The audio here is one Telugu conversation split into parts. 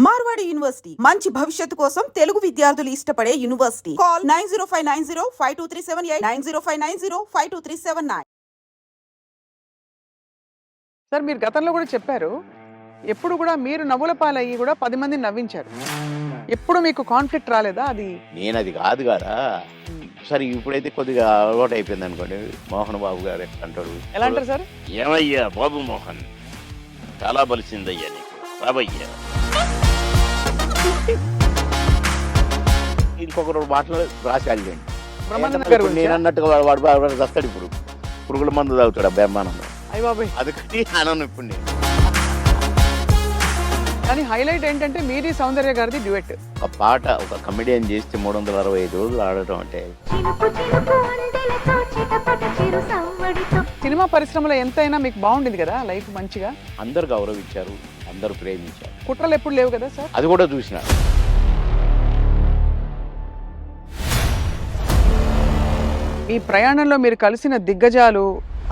మార్వాడి యూనివర్సిటీ మంచి భవిష్యత్తు కోసం తెలుగు విద్యార్థులు ఇష్టపడే యూనివర్సిటీ. కాల్ 9059052378 9059052379. సార్ మీరు గతంలో కూడా చెప్పారు, ఎప్పుడు కూడా మీరు నవ్వుల పాలయ్యి కూడా 10 మందిని నవ్వించారు. ఎప్పుడు మీకు కాన్ఫ్లిక్ట్ రాలేదా? అది నేను అది కాదు కదా. సరే ఇప్పుడైతే కొద్దిగా అలవాటు అయిపోయింది అనుకోండి. మోహన్ బాబు గారు అంటాడు. ఎలా అంటారు సార్? ఏమయ్యా బాబు మోహన్, చాలా బలిసిందయ్యా నీకు, రాబయ్యా. ఇంకొకరు మాటలు రాసి అడిగండి. బ్రహ్మానంద గారు నేను అన్నట్టుగా వాడు వస్తాడు ఇప్పుడు, పురుగుల మందు తాగుతాడు బ్రహ్మానందం. అయ్య బాబాయ్, అందుకని అనను ఇప్పుడు నేను. కానీ హైలైట్ ఏంటంటే మీది సౌందర్య గారిది డ్యూయట్. ఒక పాట ఒక కమెడియన్ చేస్తే 365 రోజులు ఆడటం అంటే. సినిమా పరిశ్రమలో ఎంతైనా మీకు బాగుండేది కదా లైఫ్, మంచిగా అందరు గౌరవించారు, అందరూ ప్రేమించారు. కుట్రలు ఎప్పుడు లేవు కదా సార్? అది కూడా చూసిన. మీ ప్రయాణంలో మీరు కలిసిన దిగ్గజాలు,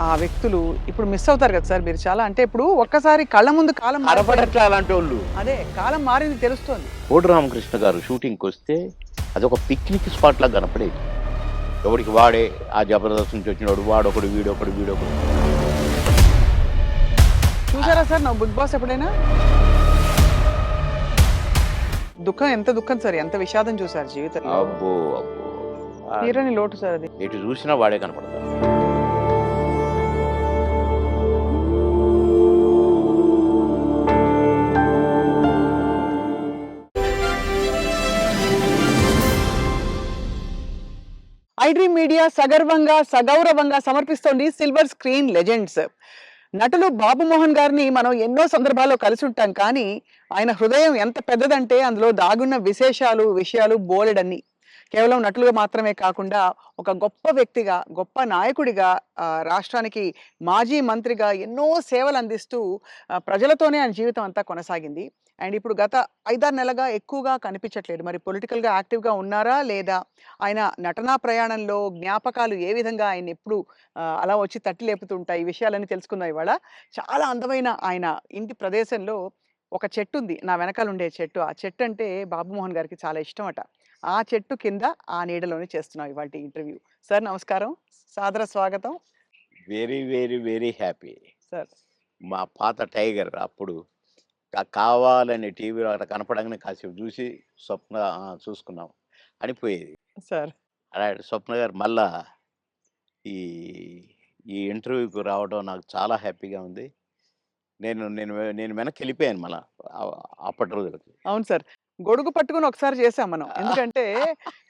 ఆ వ్యక్తులు ఇప్పుడు మిస్ అవుతారు కదా సార్ మీరు చాలా. అంటే ఇప్పుడు ఒక్కసారి కళ్ళ ముందు కాలం కనపడట్లే అలాంటి వాళ్ళు. అదే కాలం మారింది తెలుస్తోంది. కోడి రామకృష్ణ గారు షూటింగ్కి వస్తే అదొక పిక్నిక్ స్పాట్ లాగా కనపడేది. ఎవరికి వాడే, ఆ జబర్దస్త్ నుంచి వచ్చినవాడు వాడొకడు, వీడొకడు. చూసారా సార్ నా బిగ్ బాస్ ఎప్పుడైనా? దుఃఖం, ఎంత దుఃఖం సార్, ఎంత విషాదం చూసారు జీవితంలో. అబ్బో తీరని లోటు సార్ అది. ఎటు చూసినా వాడే కనపడతాడు. ఐడ్రీమ్ మీడియా సగర్వంగా సగౌరవంగా సమర్పిస్తోంది సిల్వర్ స్క్రీన్ లెజెండ్స్. నటులు బాబు మోహన్ గారిని మనం ఎన్నో సందర్భాల్లో కలిసి ఉంటాం, కానీ ఆయన హృదయం ఎంత పెద్దదంటే అందులో దాగున్న విషయాలు బోలెడన్ని. కేవలం నటులుగా మాత్రమే కాకుండా ఒక గొప్ప వ్యక్తిగా, గొప్ప నాయకుడిగా, రాష్ట్రానికి మాజీ మంత్రిగా ఎన్నో సేవలు అందిస్తూ ప్రజలతోనే ఆయన జీవితం అంతా కొనసాగింది. అండ్ ఇప్పుడు గత 5-6 నెలలుగా ఎక్కువగా కనిపించట్లేదు. మరి పొలిటికల్గా యాక్టివ్గా ఉన్నారా లేదా? ఆయన నటనా ప్రయాణంలో జ్ఞాపకాలు ఏ విధంగా ఆయన ఎప్పుడు అలా వచ్చి తట్టి లేపుతుంటాయి, ఈ విషయాలన్నీ తెలుసుకుందాం ఇవాళ. చాలా అందమైన ఆయన ఇంటి ప్రదేశంలో ఒక చెట్టు ఉంది, నా వెనకాల ఉండే చెట్టు. ఆ చెట్టు అంటే బాబు మోహన్ గారికి చాలా ఇష్టం అట. ఆ చెట్టు కింద ఆ నీడలోనే చేస్తున్నాం ఇవాళ ఇంటర్వ్యూ. సార్ నమస్కారం, సాదర స్వాగతం. Very very very happy sir మా పాత టైగర్ అప్పుడు కావాలని టీవీలో అక్కడ కనపడంగానే కాసేపు చూసి స్వప్న చూసుకున్నాం అనిపోయేది. సార్ అలాంటి స్వప్న గారు మళ్ళా ఈ ఈ ఇంటర్వ్యూకి రావడం నాకు చాలా హ్యాపీగా ఉంది. నేను నేను నేను వెనక్కి వెళ్ళిపోయాను మళ్ళా అప్పటి రోజులకి. అవును సార్, గొడుగు పట్టుకుని ఒకసారి చేసాం మనం. ఎందుకంటే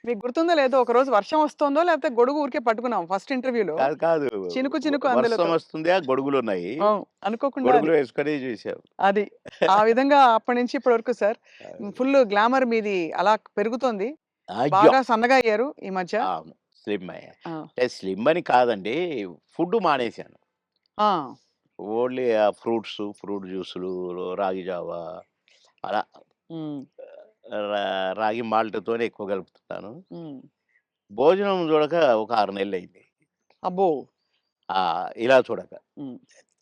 మీకు గుర్తుందో లేదో, ఒక రోజు వర్షం వస్తుందో లేకపోతే గొడుగు ఊరికే పట్టుకున్నాం ఫస్ట్ ఇంటర్వ్యూలో. కాదు కాదు, చినుకు అందులో వర్షం వస్తుంది, ఆ గొడుగులు ఉన్నాయి, అనుకోకుండా గొడుగులు వేసుకొని చూసాం. అది ఆ విధంగా అప్పటి నుంచి ఇప్పటి వరకు సార్ ఫుల్ గ్లామర్ మీది అలా పెరుగుతోంది. బాగా సన్నగా అయ్యారు ఈ మధ్య. స్లిమ్ అయ్యా. అంటే స్లిమ్ అని కాదండి, ఫుడ్ మానేశాను. ఓన్లీ ఫ్రూట్ జ్యూసులు, రాగి జావా, అలా రాగి మాల్ట్తోనే ఎక్కువ కలుపుతున్నాను. భోజనం చూడక ఒక 6 నెలలు అయింది. అబ్బో, ఇలా చూడక,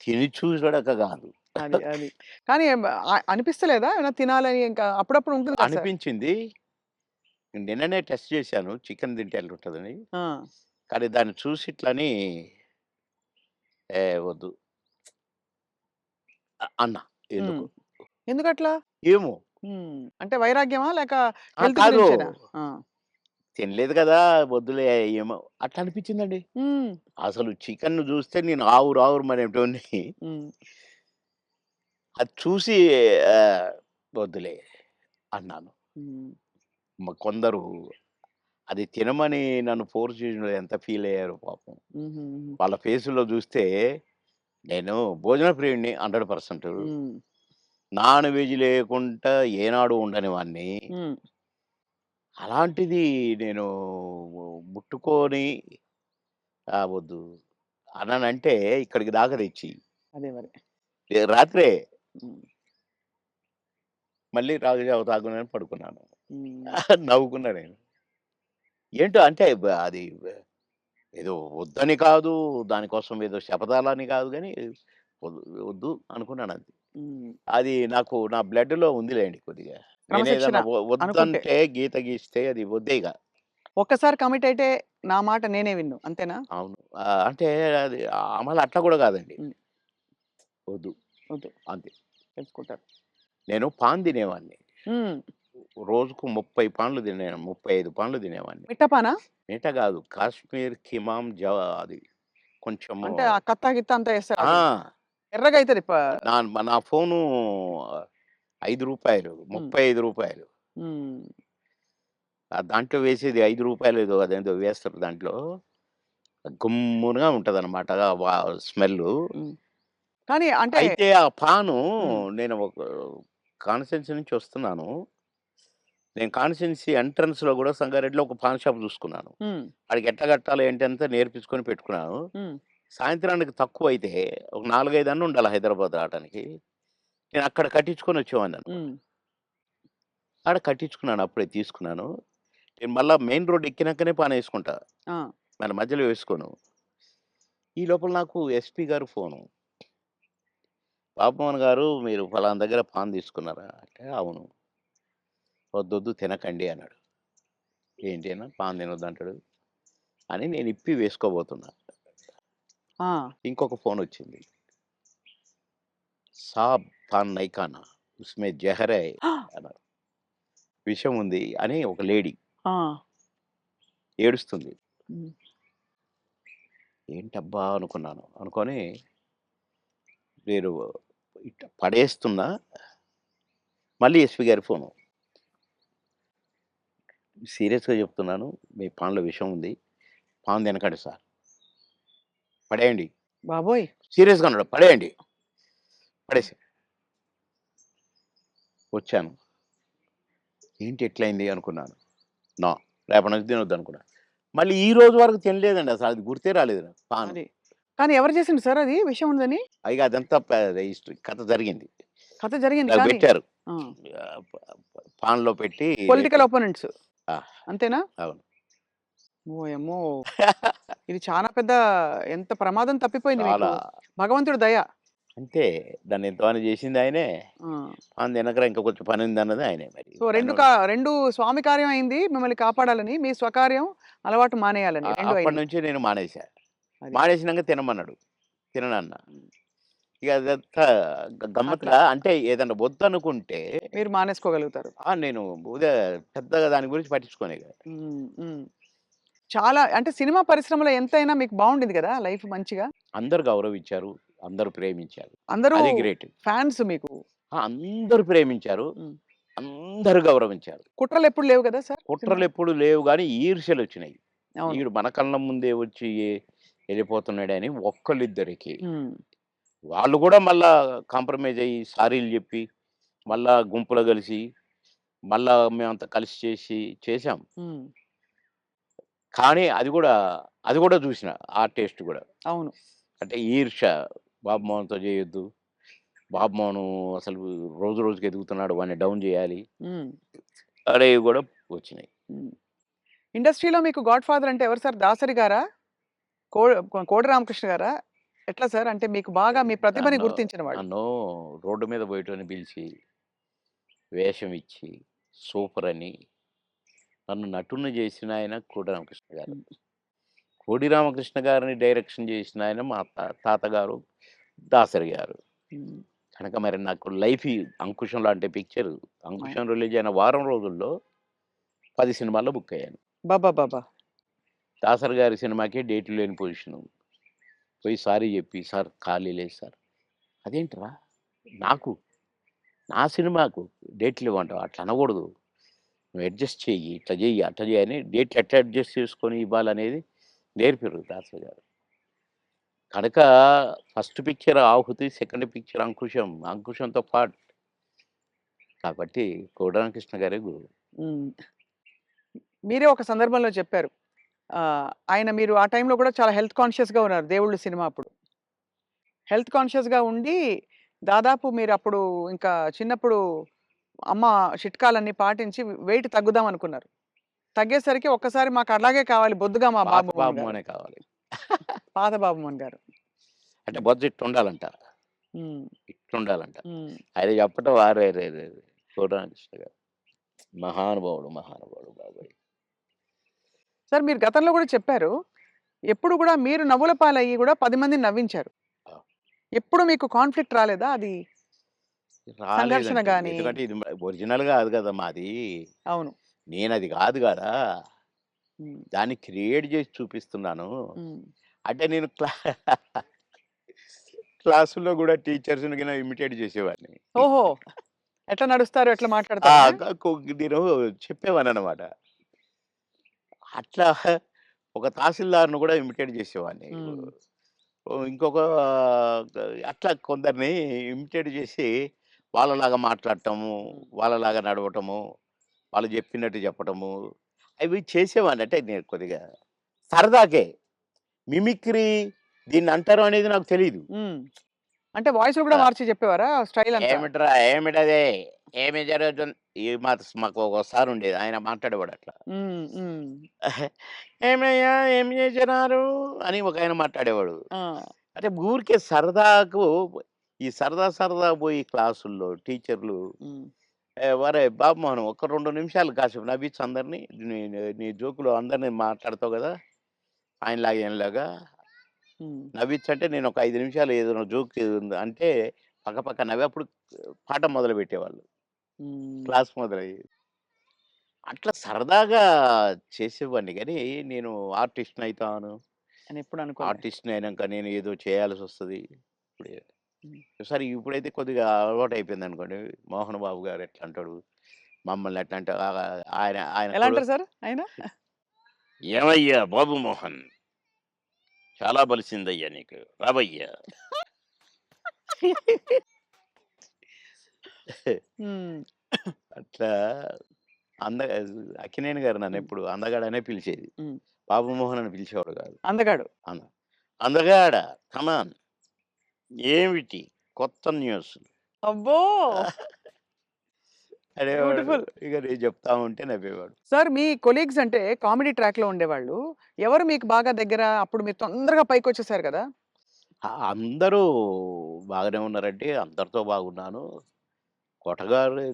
తిని చూడక కాదు. అది అది కానీ అనిపిస్తలేదా ఏమైనా తినాలని? ఇంకా అప్పుడప్పుడు ఉంటుంది కదా సార్? అనిపించింది. నిన్ననే టెస్ట్ చేశాను, చికెన్ తింటే ఎట్లుంటుందని. కానీ దాన్ని చూసి ఇట్లని వద్దు అన్నా. ఎందుకు ఎందుకట్లా? ఏమో, అంటే వైరాగ్యమా లేక కాదు, తినలేదు కదా వద్దులే ఏమో అట్లా అనిపించిందండి. అసలు చికెన్ చూస్తే నేను ఆవురు మరేటోని, అది చూసి వద్దులే అన్నాను. కొందరు అది తినమని నన్ను ఫోర్స్ చేసిన ఎంత ఫీల్ అయ్యారు పాపం. వాళ్ళ ఫేసులో చూస్తే నేను భోజన ప్రియుడిని 100%. నాన్ వెజ్ లేకుండా ఏనాడు ఉండని వాడిని. అలాంటిది నేను ముట్టుకొని వద్దు అన్నానంటే ఇక్కడికి దాకా తెచ్చి అదే మరి రాత్రే మళ్ళీ రాగిజావ తాగునని పడుకున్నాను. నవ్వుకున్నా నేను. ఏంటో అంటే అది ఏదో వద్దని కాదు, దానికోసం ఏదో శపథాలని కాదు, కానీ వద్దు అనుకున్నాను అంతే. హ్మ్. అది నాకు నా బ్లడ్‌లో ఉందిలెండి కొద్దిగా. క్రమశిక్షణ నేనేదన్నా అనుకుంటే. వద్దంటే గీత గీస్తే అది వద్దే ఇగ. ఒక్కసారి కమిట్ అయితే నా మాట నేనే విన్ను. అంతేనా? అవును. అంటే అది మళ్ళీ అట్లా కూడా కాదండి. హ్మ్. వద్దు వద్దు. అంతే. తెలుసుకుంటారు. నేను పాన్ తినేవాడిని. హ్మ్. రోజుకు 30 పాన్లు తినేవాడిని. 35 పాన్లు తినేవాడిని. మిట్టపానా? మిగతా కాదు. కాశ్మీర్ కిమాం అది కొంచెము అంటే ఆ కత్తా గిత్తా అంతా ఏస్తారు ఆ! అది. ఎర్రగా అయితది నా ఫోను రూ. 5 రూ. హ్మ్. 35. హ్మ్. దాంట్లో వేసేది రూ. 5 ఏదో అదేందో వేస్తారు దాంట్లో. గుమ్మునగా ఉంటదనమాట. స్మెల్లు. హ్మ్. కానీ అంటే అయితే ఆ పాను హ్మ్. నేను ఒక కాన్స్టిట్యున్సీ నుంచి వస్తున్నాను. నేను కాన్స్టిట్యున్సీ ఎంట్రన్స్‌లో గూడా సంగారెడ్డిలో ఒక పాన్ షాప్ చూసుకున్నాను. హ్మ్. ఆడికి ఎట్లా కట్టాలి ఏంటి అంతా నేర్పించుకొని పెట్టుకున్నాను. హ్మ్. సాయంత్రానికి తక్కువైతే ఒక 4, 5 అన్న ఉండాలి హైదరాబాద్ రావటానికి. నేను అక్కడ కట్టించుకొని వచ్చేవాడిననమాట. హ్మ్. ఆడ కట్టించుకున్నాను. అప్పుడే తీసుకున్నాను. నేను మళ్ళా మెయిన్ రోడ్ ఎక్కినాకనే పానేసుకుంటా. ఆ! మన మధ్యలో వేసుకోను. ఈ లోపల నాకు ఎస్పీ గారు ఫోను. "బాబుమోహన్ గారు మీరు ఫలానా దగ్గర పాన్ తీసుకున్నారా?" అంటే, "అవును." "వద్దొద్దు తినకండి" అన్నాడు. ఏంటి అన్నా పాన్ తినొద్దంటాడు అని నేను ఇప్పి వేసుకోబోతున్నా. ఆ! ఇంకొక ఫోనొచ్చింది. "సాబ్ పాన్ నహీ ఖానా ఉస్మే జహర్ హై" అన్నారు. విషం ఉంది అని ఒక లేడీ ఆ! ఏడుస్తుంది. హ్మ్. ఏంటబ్బా! అనుకున్నాను. అనుకోని నేను ఇట్ట పడేస్తున్నా. మళ్ళీ ఎస్పీ గారి ఫోను. "సీరియస్‌గా చెప్తున్నాను. మీ పాన్‌లో విషం ఉంది. పాన్ తినకండి సార్. పడేయండి." బాబోయ్! సీరియస్‌గా అన్నాడు. "పడేయండి." పడేసా. వచ్చాను. ఏంటి ఇట్లయింది అనుకున్నాను. నో. రేపటి నుంచి తినొద్దనుకున్నా. మళ్ళీ ఈ రోజు వరకు తినలేదండి అసలు. అది గుర్తే రాలేదు నాకు పాను. అది. కానీ ఎవరు చేసిండ్రు సార్ అది విషం ఉందని? ఇగ అదంతా హిస్టరీ కథ జరిగింది. కథ జరిగింది నాకు కానీ పెట్టారు. ఆ! పాన్‌లో పెట్టి పొలిటికల్ అపోనెంట్స్ ఆ! అంతేనా? అవును. ఓయమ్మో! ఇది చాలా పెద్ద ఎంత ప్రమాదం తప్పిపోయింది మీకు. చాలా. భగవంతుడి దయ. అంతే. దాన్ని ఎంతమని చేసింది ఆయనే. ఆ! పాన్ తినకరా ఇంకా కొంచెం పనుందన్నది ఆయనే మరి. సో 2 స్వామి కార్యం అయింది మిమ్మల్ని కాపాడాలని. మీ స్వకార్యం అలవాటు మానేయాలని 2 అయినాయి. అప్పటినుంచి నేను మానేసా. అది. మానేసినంక తినమన్నాడు. తిననన్నా. హ్మ్. ఇక అదంతా అట్లా గమ్మత్తుగా అంటే ఏదన్నా వద్దనుకుంటే మీరు మానేసుకోగలుగుతారు. నేను పెద్దగా దాని గురించి పట్టించుకోను ఇక. హ్మ్. హ్మ్. చాలా అంటే సినిమా పరిశ్రమలో ఎంతైనా మీకు బావుండింది గదా! లైఫ్ మంచిగా. అందరూ గౌరవించారు. అందరూ ప్రేమించారు. అందరూ అది గ్రేట్. ఫాన్స్ మీకు. అందరూ ప్రేమించారు. హ్మ్. అందరూ గౌరవించారు. కుట్రలెప్పుడు లేవు గదా సార్ సినిమాలో? కుట్రలెప్పుడు లేవు గానీ ఈర్ష్యలొచ్చినాయి. అవును. ఈడు మన కళ్ళ ముందే వచ్చి ఎళ్ళిపోతున్నాడని ఒక్కళ్ళిద్దరికి. హ్మ్. వాళ్ళు గూడా మళ్ళా కాంప్రమైజ్ అయ్యి సారీలు జెప్పి, మళ్ళా గుంపులో గలిసి, మళ్ళా మేమంతా కలిసి చేశాం. హ్మ్. కానీ అది గూడా జూసినా. ఆ టేస్ట్ గూడా. అవును. అంటే ఈర్ష్య. బాబు మోహన్‌తో జేయొద్దు. బాబు మోహను అసలు రోజు రోజుకి ఎదుగుతున్నాడు. వాడిని డౌన్ జేయాలి. హ్మ్. అనేవి గూడా వచ్చినాయి. హ్మ్. ఇండస్ట్రీలో మీకు గాడ్ ఫాదర్ అంటే ఎవరు సార్? దాసరి గారా? కోడి రామకృష్ణ గారా? ఎట్లా సార్? అంటే మీకు బాగా మీ ప్రతిభని నన్ను గుర్తించిన వాళ్ళు. నన్ను రోడ్డు మీద పోయేటోడిని పిలిచి, వేషం ఇచ్చి, సూపరని నన్ను నటుడిని జేసిన ఆయన కోడి రామకృష్ణ గారు. హ్మ్. కోడి రామకృష్ణ గారిని డైరెక్షన్ జేసిన ఆయన మా తాతగారు దాసరి గారు. హ్మ్. కనుక మరి నాకు లైఫ్ ఈ 'అంకుశం' లాంటి పిక్చర్ అవును. 'అంకుశం' రిలీజ్ అయిన వారం రోజుల్లో 10 సినిమాల్లో బుక్ అయ్యాను. అబ్బబ్బబ్బా! దాసరి గారి సినిమాకే డేట్లు లేని పొజిషను. పోయి సారీ జెప్పి, "సార్ ఖాళీ లేదు సార్." "అదేంట్రా? నాకు, నా సినిమాకు డేట్లు ఇవ్వంటావా? అట్లా అనకూడదు. నువ్వు అడ్జస్ట్ చెయ్యి. ఇట్లా జెయ్యి, అట్లా జెయ్యి" అని డేట్లు ఎట్లా అడ్జస్ట్ చేసుకొని ఇవ్వాలనేది నేర్పిర్రు దాసరి గారు. కనుక ఫస్ట్ పిక్చర్ 'ఆహుతి', సెకండ్ పిక్చర్ 'అంకుశం'. 'అంకుశంతో' పాటు కాబట్టి కోడి రామకృష్ణ గారే గురువు. హ్మ్. మీరే ఒక సందర్భంలో చెప్పారు. ఆయన మీరు ఆ టైంలో కూడా చాలా హెల్త్ కాన్షియస్‌గా ఉన్నారు 'దేవుళ్ళు' సినిమా అప్పుడు. హెల్త్ కాన్షియస్‌గా ఉండి దాదాపు మీరప్పుడు ఇంకా చిన్నప్పుడు అమ్మ చిట్కాలన్నీ పాటించి వెయిట్ తగ్గుదాం అనుకున్నారు. తగ్గేసరికి ఒక్కసారి మాకు అలాగే కావాలి బొద్దుగా మా పాత బాబు మోహన్ బాబు గారు. అనే కావాలి. పాత బాబు మోహన్ గారు. అంటే బడ్జెట్ ఉండాలంట. హ్మ్. అట్లుండాలంట. ఉమ్. ఆయన చెప్పటం వారే పూర్ణకృష్ణ గారు మహానుభావుడు మహానుభావుడు బాబాయ్. సార్ మీరు గతంలో కూడా చెప్పారు ఎప్పుడు కూడా మీరు నవ్వుల పాలయ్యి కూడా 10 మందిని నవ్వించారు. ఆ, ఎప్పుడు మీకు కాన్ఫ్లిక్ట్ రాలేదా అది? సంఘర్షణ రాలేదండి. గాని? ఎందుకంటే ఇది ఒరిజినల్ కాదు కదా మాది. అవును. నేను అది కాదు కదా, ఉమ్, దాన్ని క్రియేట్ చేసి చూపిస్తున్నాను. ఉమ్. అంటే నేను క్లాసుల్లో కూడా టీచర్స్ని కింద ఇమిటేట్ చేసేవాడిని. ఓహో! ఎట్లా నడుస్తారు? ఎట్లా ఆ, మాట్లాడతారనా? నేను చెప్పేవాను అనమాట. అట్లా ఒక తహసీల్దార్‌ని కూడా ఇమిటేట్ చేసేవాడిని. హ్మ్. ఇంకొక అట్లా కొందరిని ఇమిటేట్ చేసి వాళ్ళలాగా మాట్లాడటము, హ్మ్. వాళ్ళలాగా నడవటము, వాళ్ళు చెప్పినట్టు చెప్పటము, అవి చేసేవాడిని. అంటే నేను కొద్దిగా సరదాకే. మిమిక్రీ దీన్నంటారు అనేది నాకు తెలీదు. హ్మ్. అంటే వాయిస్‌లు కూడా ఆ! మార్చి చెప్పేవారా స్టైల్ అంతా? ఏమిట్రా ఏమిటది? ఏమి జరుగుతుంది? మాకు ఒక సార్ ఉండేది. ఆయన మాట్లాడేవాడు అట్లా. హ్మ్. హ్మ్. "ఏమయ్యా ఏం చేసినారు?" అని ఒకాయన మాట్లాడేవాడు. ఆ! అంటే ఊరికే సరదాకు ఈ సరదా సరదా పోయి క్లాసుల్లో టీచర్లు హ్మ్. "ఒరేయ్ బాబుమోహన్ ఒక్క 2 నిమిషాలు కాసేపు నవ్వించు అందరిని. నీ నీ జోకులు అందరిని మాట్లాడతావు కదా! ఆయనలాగా ఈయనలాగా హ్మ్. నవ్వించంటే" నేను ఒక 5 నిమిషాలు ఏదైనా జోక్ అంటే పక్కపక్క నవ్వి అప్పుడు పాఠం మొదలుపెట్టేవాళ్ళు. హ్మ్. క్లాస్ మొదలయ్యేది. అట్లా సరదాగా చేసేవాడిని గానీ, నేను ఆర్టిస్ట్‌నయితాను. అని ఎప్పుడు అనుకోలే. ఆర్టిస్ట్‌ని అయినంక నేను ఏదో చేయాల్సొస్తది. ఇప్పుడే హ్మ్. సరే ఇప్పుడైతే కొద్దిగా అలవాటయిపోయిందనుకోండి. 'మోహన్ బాబు' గారు ఎట్లా అంటాడు, మమ్మల్ని ఎట్లా అంటే ఆయన ఆయన ఎలా అంటారు సార్ ఆయన? "ఏమయ్యా బాబు మోహన్, చాలా బలిసిందయ్యా నీకు. రావయ్యా." హ్మ్. అట్లా అంద అక్కినేని గారు హ్మ్. నన్నెప్పుడు అందగాడనే పిలిచేది. హ్మ్. బాబు మోహన్ అని పిలిచేవాడు కాదు. అందగాడు. అంద అందగాడ కమాన్ ఏమిటి కొత్త న్యూస్ అబ్బో! అనేవాడు. బ్యూటిఫుల్. ఇక నేను చెప్తా ఉంటే నవ్వేవాడు. సార్ మీ కొలీగ్స్ అంటే కామెడీ ట్రాక్‌లో ఉండేవాళ్ళు. ఎవరు మీకు బాగా దగ్గర? అప్పుడు మీరు తొందరగా పైకొచ్చేసారు కదా! అందరూ బాగానే ఉన్నారండి. అందరితో బాగున్నాను. కొటగారి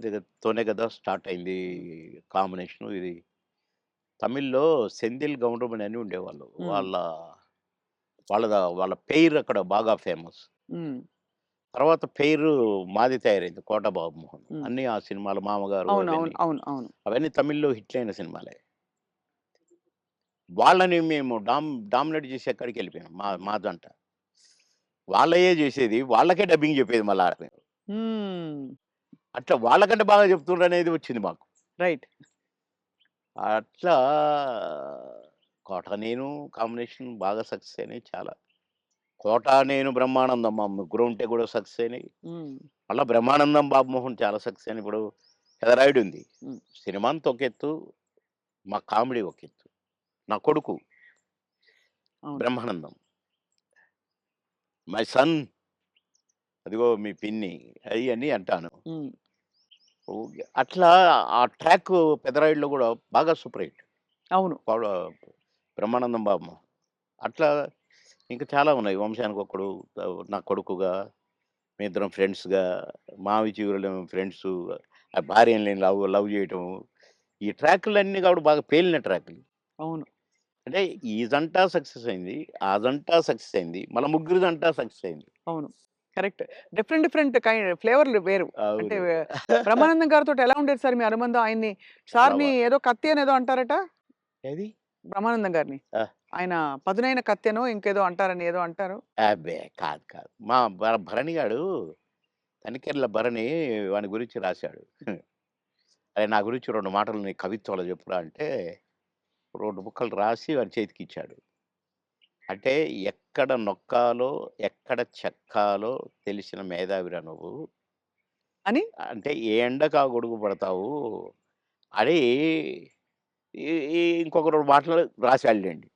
తోనే కదా స్టార్ట్ అయింది హ్మ్. కాంబినేషను ఇది. తమిళ్‌లో సెంధిల్ గౌండమణి అని ఉండేవాళ్ళు. హ్మ్. వాళ్ళ పెయిర్ అక్కడ బాగా ఫేమస్. హ్మ్. తర్వాత పెయిరు మాది తయారైంది 'కోట బాబుమోహన్.' హ్మ్. అన్నీ ఆ సినిమాలు 'మామగారు' అవును. అవును. అవన్నీ. అవును. అవును. అవన్నీ తమిళ్‌లో హిట్లయిన సినిమాలే. వాళ్ళని మేము డామినేట్ చేసి ఎక్కడికెళ్ళిపోయాం మా జంట. వాళ్ళయ్యే జేసేది. వాళ్ళకే డబ్బింగ్ జెప్పేది మళ్ళా. హ్మ్. అట్లా వాళ్ళకంటే బాగా చెప్తుండ్రనేది వచ్చింది మాకు. రైట్. అట్లా 'కోట నేను' కాంబినేషన్ బాగా సక్సెస్ అయినాయి చాలా. 'కోట నేను' 'బ్రహ్మానందం' మా ముగ్గురం ఉంటే కూడా సక్సెస్ అయినాయి. హ్మ్. మళ్ళా 'బ్రహ్మానందం' 'బాబుమోహన్' చాలా సక్సెస్ అయినాయి. ఇప్పుడు 'పెదరాయుడు' ఉంది. హ్మ్. సినిమా అంతా ఒక ఎత్తు, మా కామెడీ ఒక ఎత్తు. నా కొడుకు అవును. 'బ్రహ్మానందం' మై సన్ అదిగో మీ పిన్ని అయ్యని అంటాను. హ్మ్. ఓకే. అట్లా ఆ ట్రాక్ 'పెదరాయుడులో' గూడా బాగా సూపర్ హిట్. అవును. పౌడ 'బ్రహ్మానందం బాబు.' అట్లా ఇంకా చాలా ఉన్నాయి. 'వంశానికొక్కడు', నా కొడుకుగా, మేమిద్దరం ఫ్రెండ్స్‌గా, 'మావి చిగురులేమో' ఫ్రెండ్సు, ఆ భార్యని లవ్ లవ్ జేయటము. ఈ ట్రాకులన్నీ కూడా బాగా పేలిన ట్రాకులు. అవును. అంటే ఈ జంట సక్సెస్ అయింది. ఆ జంట సక్సెస్ అయింది. మళ్ళా ముగ్గురి జంట సక్సెస్ అయింది. అవును. కరెక్ట్. డిఫరెంట్ డిఫరెంట్ ఫ్లేవర్‌లు వేరు. అంటే అవును. బ్రహ్మానందం గారితోటి ఎలా ఉండేది సార్ మీ అనుబంధం? ఆయన్ని చాలా సార్‌ని ఏదో కత్తి అనేదో అంటారట? ఏది? బ్రహ్మానందం గారిని. ఆ! ఆయన పదునైన కత్తెనో ఇంకేదో అంటారని ఏదో అంటారు. అబ్బే! కాదు. మా భరణి గాడు తనికెర్ల భరణి వాని గురించి రాశాడు. అరే! నా గురించి 2 మాటలు నీ కవిత్వంలో చెప్పురా అంటే 2 ముక్కలు రాసి వాని చేతికిచ్చాడు. అంటే ఎక్కడ నొక్కాలో, ఎక్కడ చెక్కాలో తెలిసిన మేధావిరా నువ్వు. అని అంటే ఏ ఎండకు ఆ గొడుగు పడతావు అని ఈ ఈ ఇంకొక 2 మాటలు రాసాడులెండి.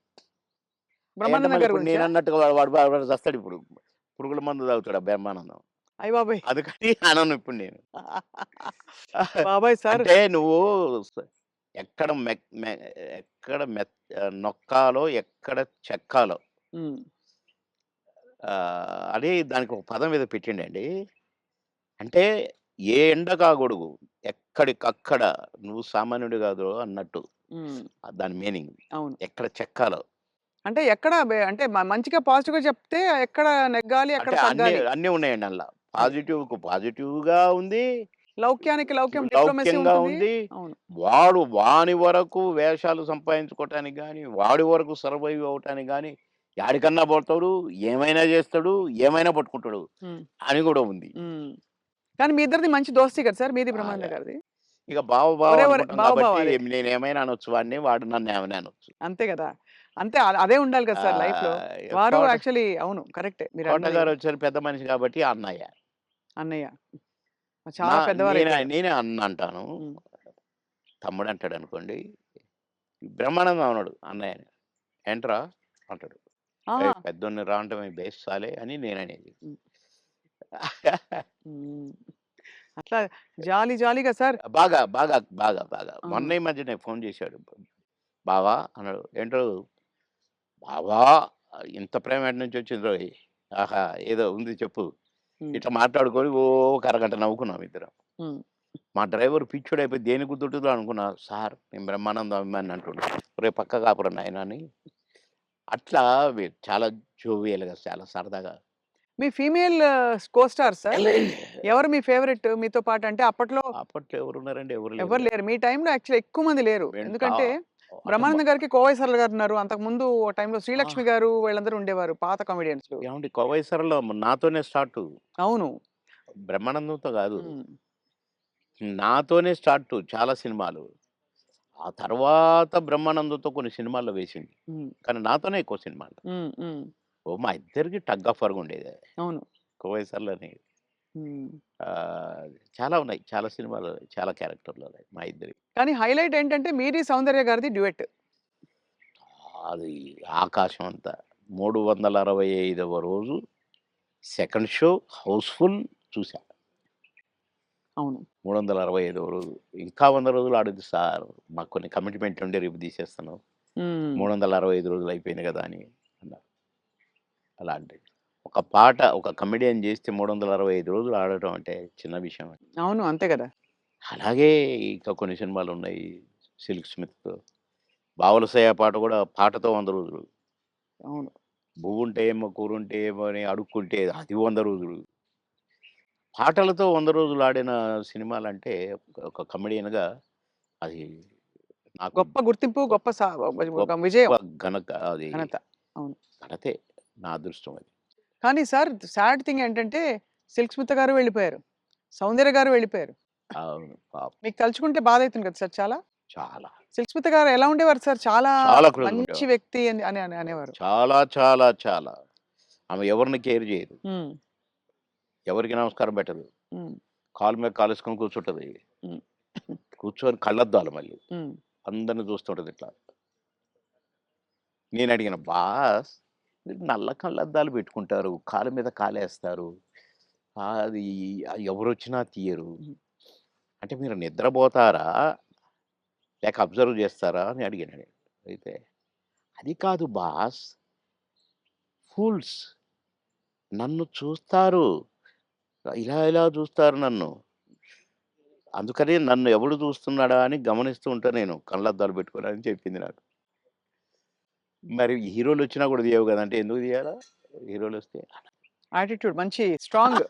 అయంటే బ్రహ్మానందం మళ్ళీ గారి ఇప్పుడు గురించా? నేనన్నట్టుగా వాడు చస్తాడిప్పుడు. పురుగుల మందు తాగుతాడు ఆ బ్రహ్మానందం. అయ్య బాబోయ్! అందుకని అనను ఇప్పుడు నేను. బాబోయ్! సార్. అంటే నువ్వు స ఎక్కడ మెక్ మె ఎక్కడ నొక్కాలో, ఎక్కడ చెక్కాలో హ్మ్. అని దానికి ఒక పదం ఏదో పెట్టిండండి. అంటే ఏ ఎండకా గొడుగు ఎక్కడికక్కడ నువ్వు సామాన్యుడు కాదు అన్నట్టు. హ్మ్. దాని మీనింగ్. అవును. ఎక్కడ చెక్కాలో. అంటే ఎక్కడ అంటే మంచిగా పాజిటివ్‌గా చెప్తే ఎక్కడ నెగ్గాలి, ఎక్కడ అంటే అన్నీ తగ్గాలి. అన్నీ ఉన్నాయండి అందులో. అది. పాజిటివ్‌కు పాజిటివ్‌గా ఉంది. లౌక్యానికి లౌక్యం, డిప్లొమసీ లౌక్యంగా ఉంటుంది. ఉంది. అవును. వాని వరకు వేషాలు సంపాదించుకోవటానికి గాని, వాడి వరకు సర్వైవ్ అవ్వటానికి గాని, యాడికన్నా పోతాడు, ఏమైనా చేస్తాడు, ఏమైనా పట్టుకుంటాడు హ్మ్. అని కూడా ఉంది. హ్మ్. కానీ మీ ఇద్దరిది మంచి దోస్తీ కదా సార్! మీది బ్రహ్మానంద బాగా. గారిది. ఇక బావ ఒరే! ఒరే! అనుకుంటాం బావ బావ కాబట్టి అదే. నేనేమైనా అనొచ్చు వాడిని, వాడు నన్నేమైనా అనొచ్చు. అంతే గదా! అంతే అదే ఉండాలి కదా సార్ లైఫ్‌లో. ఇక వారు యాక్చువల్లీ అవును. కరెక్టే కోట మీరన్నది. గారొచ్చారు పెద్ద మనిషి కాబట్టి అన్నయ్య. అన్నయ్య. నా చాలా పెద్దవారైపోయారు. నేనే అన్న అంటాను. హ్మ్. తమ్ముడంటాడనుకోండి. బ్రహ్మానందం అనడు అన్నయ్యని. ఏంట్రా అంటాడు. ఆహా! ఏయ్! పెద్దోడిని రా అంటే బేస్సాలే అని నేననేది. హ్మ్. హ్మ్. అట్లా జాలీ జాలీగా సార్. బాగా. ఆ! మొన్న ఈ మధ్యనే ఫోను చేశాడు. బావా అన్నాడు. ఏంటో బావా ఇంత ప్రేమ ఎటు నుంచొచ్చిందోయ్! ఆహా! ఏదో ఉంది చెప్పు. హ్మ్. ఇట్లా మాట్లాడుకొని ఓ ఒక అరగంట నవ్వుకున్నాం ఇద్దరం. హ్మ్. మా డ్రైవర్ పిచ్చోడైపోయి దేనికి గుద్దుతుందో అనుకున్నా. సార్ నేను బ్రహ్మానందం అభిమానిని అంటుండు. ఒరేయ్ పక్కకు ఆపురా నాయనా అని. అట్లా చాలా జోవియల్‌గా చాలా సరదాగా. మీ ఫీమేల్ కో స్టార్ సార్? ఎవరు మీ ఫేవరెట్ మీతో పాటు? అంటే అప్పట్లో అప్పట్లో ఎవరున్నారండి? ఎవరు లేరు ఎవరు కదా! లేరు. మీ టైమ్‌లో యాక్చువల్లీ ఎక్కువ మంది లేరు. వెంట ఎందుకంటే అంటే బ్రహ్మానందం గారికి కోవై సరళ గారున్నారు. అంతకుముందు ఓ టైమ్‌లో ఆ! శ్రీలక్ష్మి గారు వీళ్ళందరూ ఉండేవారు పాత కామెడియన్స్‌లు. ఏవండీ 'కోవై సరళ' నాతోనే స్టార్టు. అవును. బ్రహ్మానందంతో కాదు. హ్మ్. నాతోనే స్టార్టు చాలా సినిమాలు. ఆ తర్వాత బ్రహ్మానందంతో కొన్ని సినిమాల్లో వేసింది. హ్మ్. కానీ నాతోనే ఎక్కువ సినిమాలు. హ్మ్. హ్మ్. మా ఇద్దరికి టగ్ ఆఫ్ వార్‌గా ఉండేది. అవును. 'కోవై సరళని' హ్మ్. ఆహ్, చాలా ఉన్నాయి. చాలా సినిమాలు, చాలా క్యారెక్టర్‌లు ఉన్నాయి మా ఇద్దరివి. కానీ హైలైట్ ఏంటంటే మీది సౌందర్య గారిది డ్యూయెట్. అది ఆకాశం అంత. 365వ రోజు సెకండ్ షో హౌస్‌ఫుల్ చూసా. అవును. 365వ రోజు. ఇంకా 100 రోజులు ఆడొద్దు సార్. మాకు కొన్ని కమిట్మెంట్ ఉండి రేపు తీసేస్తున్నాం. హ్మ్. 365 రోజులు అయిపోయింది కదా! అని అన్నారు. అలాంటిది. ఒక పాట ఒక కమెడియన్ చేస్తే 365 రోజులు ఆడటం అంటే చిన్న విషయం. అవును. అంతే గదా! అలాగే ఇంకా కొన్ని సినిమాలున్నాయి. 'సిల్క్ స్మిత్‌తో' 'బావలసయ్య' పాట కూడా పాటతో 100 రోజులు. అవును. 'బువ్వుంటే ఏమో కూరుంటే ఏమో' అని అడుక్కుంటే అది 100 రోజులు. పాటలతో 100 రోజులు ఆడిన సినిమాలంటే ఒక కమెడియన్‌గా అది నాకు గొప్ప గుర్తింపు, గొప్ప గొప్ప ఒక గొప్ప విజయం. అది ఘనత. అవును. ఘనతే. నా అదృష్టం అది. కానీ సార్ సాడ్ థింగ్ ఏంటంటే 'సిల్క్ స్మిత' గారు వెళ్ళిపోయారు. 'సౌందర్య' గారు వెళ్ళిపోయారు. అవును. పాపం. మీకు తలుచుకుంటే బాధైతుంది కదా సార్ చాలా? చాలా. 'సిల్క్ స్మిత' గారు ఎలా ఉండేవారు సార్? చాలా చాలా క్లోజ్‌గా మంచి ఉండేవారు. వ్యక్తి అని అనేవారు. చాలా. ఆమె ఎవరిని కేర్ చేయదు. హ్మ్. ఎవరికీ నమస్కారం పెట్టదు. హ్మ్. కాలు మీద కాలేసుకొని కూర్చుంటది. హ్మ్. కూర్చొని కళ్ళద్దాలు మళ్ళీ. హ్మ్. అందరిని చూస్తుంటది ఇట్లా. నేనడిగిన, "బాస్ మీరు నల్ల కళ్ళద్దాలు పెట్టుకుంటారు. కాలు మీద కాలేస్తారు. అది ఎవరొచ్చినా తీయరు. హ్మ్. అంటే మీరు నిద్రపోతారా? లేక అబ్జర్వ్ చేస్తారా?" అని అడిగాను నేను. అయితే, "అది కాదు బాస్ ఫూల్స్ నన్ను చూస్తారు. ఇలా చూస్తారు నన్ను. అందుకని నన్ను ఎవడు చూస్తున్నాడా అని గమనిస్తూ ఉంటా నేను కళ్ళద్దాలు పెట్టుకొని" అని చెప్పింది నాకు. మరి హీరోలొచ్చినా కూడా తీయవు గదా! అంటే ఎందుకు తీయాలా? హీరోలొస్తే? యాటిట్యూడ్ మంచి స్ట్రాంగ్.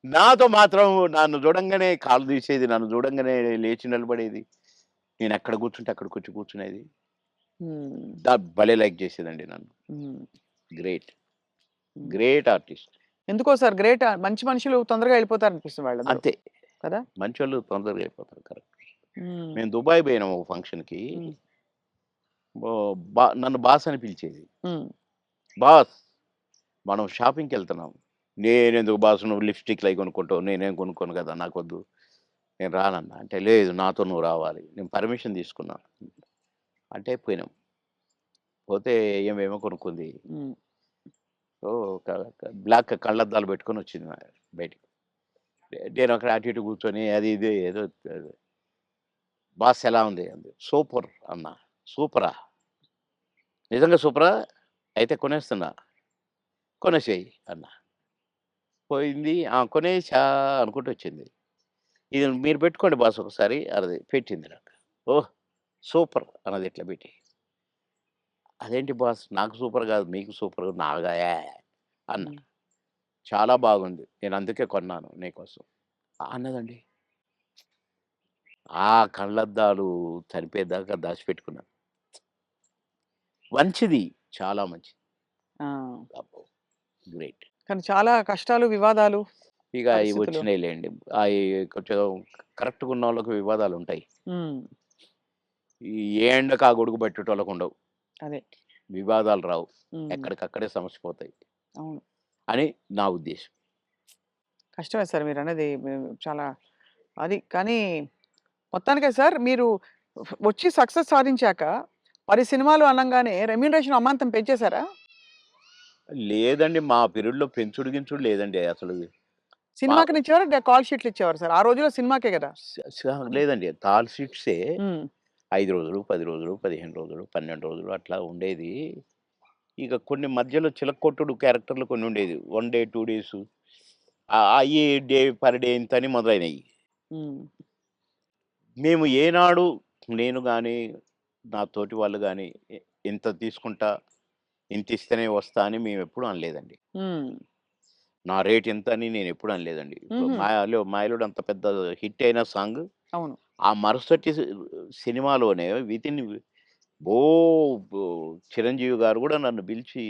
నాతో మాత్రం నన్ను చూడంగానే కాళ్ళు తీసేది. నన్ను చూడంగానే లేచి నిలబడేది. నేనెక్కడ కూర్చుంటే అక్కడికొచ్చి కూర్చునేది. హ్మ్. భలే లైక్ చేసేదండి నన్ను. హ్మ్. గ్రేట్. హ్మ్. Great artist. ఎందుకో సార్ గ్రేట్ మంచి మనుషులు తొందరగా వెళ్ళిపోతారనిపిస్తుంది వాళ్ళందరూ. అంతే. కదా! మంచోళ్ళు తొందరగా అయిపోతారు. కరెక్ట్. హ్మ్. మేము దుబాయ్ పోయినాం ఒక ఫంక్షన్‌కి. హ్మ్. నన్ను బాస్ అని పిలిచేది. హ్మ్. బాస్ మనం షాపింగ్‌కెళ్తున్నాం. నేనెందుకు బాస్ నువ్వు లిప్‌స్టిక్‌లయి కొనుక్కుంటావు. నేనేం కొనుక్కోను కదా! నాకొద్దు. నేను రానన్నా. అంటే లేదు నాతో నువ్వు రావాలి. నేను పర్మిషన్ తీసుకున్నా. అంటే పోయినాం. పోతే ఈమేమో కొనుక్కుంది. హ్మ్. ఓహ్! బ్లాక్ కళ్ళద్దాలు పెట్టుకొనొచ్చింది బయటికి. నేనక్కడ అటు ఇటు కూర్చొని అది ఇది ఏదో బాస్ ఎలా ఉంది? అంది. సూపర్ అన్నా. సూపరా? నిజంగా సూపరా? అయితే కొనేస్తున్నా. కొనేసేయి అన్నా. పోయింది. కొనేసా అనుకుంటూ వచ్చింది. ఇది మీరు పెట్టుకోండి బాస్ ఒకసారి అది పెట్టింది నాకు. ఓహ్! సూపర్ అన్నది ఇట్లా పెట్టి. అదేంటి బాస్ నాకు సూపర్ కాదు మీకు సూపర్ నాగా అన్న. హ్మ్. చాలా బాగుంది. నేను అందుకే కొన్నాను నీకోసం అన్నదండి. ఆ కళ్ళద్దాలు చనిపోయేదాకా దాచిపెట్టుకున్నాను. మంచిది. చాలా మంచిది. ఆ! అబ్బో! గ్రేట్. కానీ చాలా కష్టాలు, వివాదాలు, ఇక ఇవి పరిస్థితులు. వచ్చినాయిలెండి. అయి కొంచెం కరెక్ట్‌గా ఉన్నోళ్ళకి వివాదాలుంటాయి. హ్మ్. ఏ ఎండకు ఆ గొడుగు పట్టేటోళ్ళకుండవు. అదే. వివాదాలు రావు. హ్మ్. ఎక్కడికక్కడే సమస్య పోతాయి అవును. అని నా ఉద్దేశం. కష్టమే సార్ మీరన్నది. చాలా అది కానీ మొత్తానికే సార్ మీరు వచ్చి సక్సెస్ సాధించాక 10 సినిమాలు అనంగానే రెమ్యూనరేషన్ అమాంతం పెంచేసారా? లేదండి. మా పీరియడ్‌లో పెంచుడు గించుడు లేదండి అసలు. మా సినిమాకినిచ్చేవారా? కాల్ షీట్లు ఇచ్చేవారా సార్? ఆ రోజుల్లో సినిమాకే గదా! స స లేదండి. కాల్ షీట్సే హ్మ్. 5 రోజులు, 10 రోజులు, 15 రోజులు, 12 రోజులు అట్లా ఉండేది. ఇక కొన్ని మధ్యలో చిలక్కొట్టుడు క్యారెక్టర్‌లు కొన్ని ఉండేది. 1 డే, 2 డేసు అయ్యి డే పర్ డే ఇంతని మొదలైనయి. హ్మ్. మేము ఏనాడు నేను గాని, నా తోటి వాళ్ళు గాని ఇంత తీసుకుంటా, ఇంతిస్తేనే వస్తా అని మేమెప్పుడు అనలేదండి. హ్మ్. నా రేట్ ఇంత అని నేనెప్పుడు అనలేదండి. ఇప్పుడు హుహు. 'మాయలోడు' అంత పెద్ద హిట్ అయిన సాంగ్ అవును. ఆ మరుసటి సినిమాలోనే వితిన్ ఓ బో చిరంజీవి గారు గూడా నన్ను పిలిచి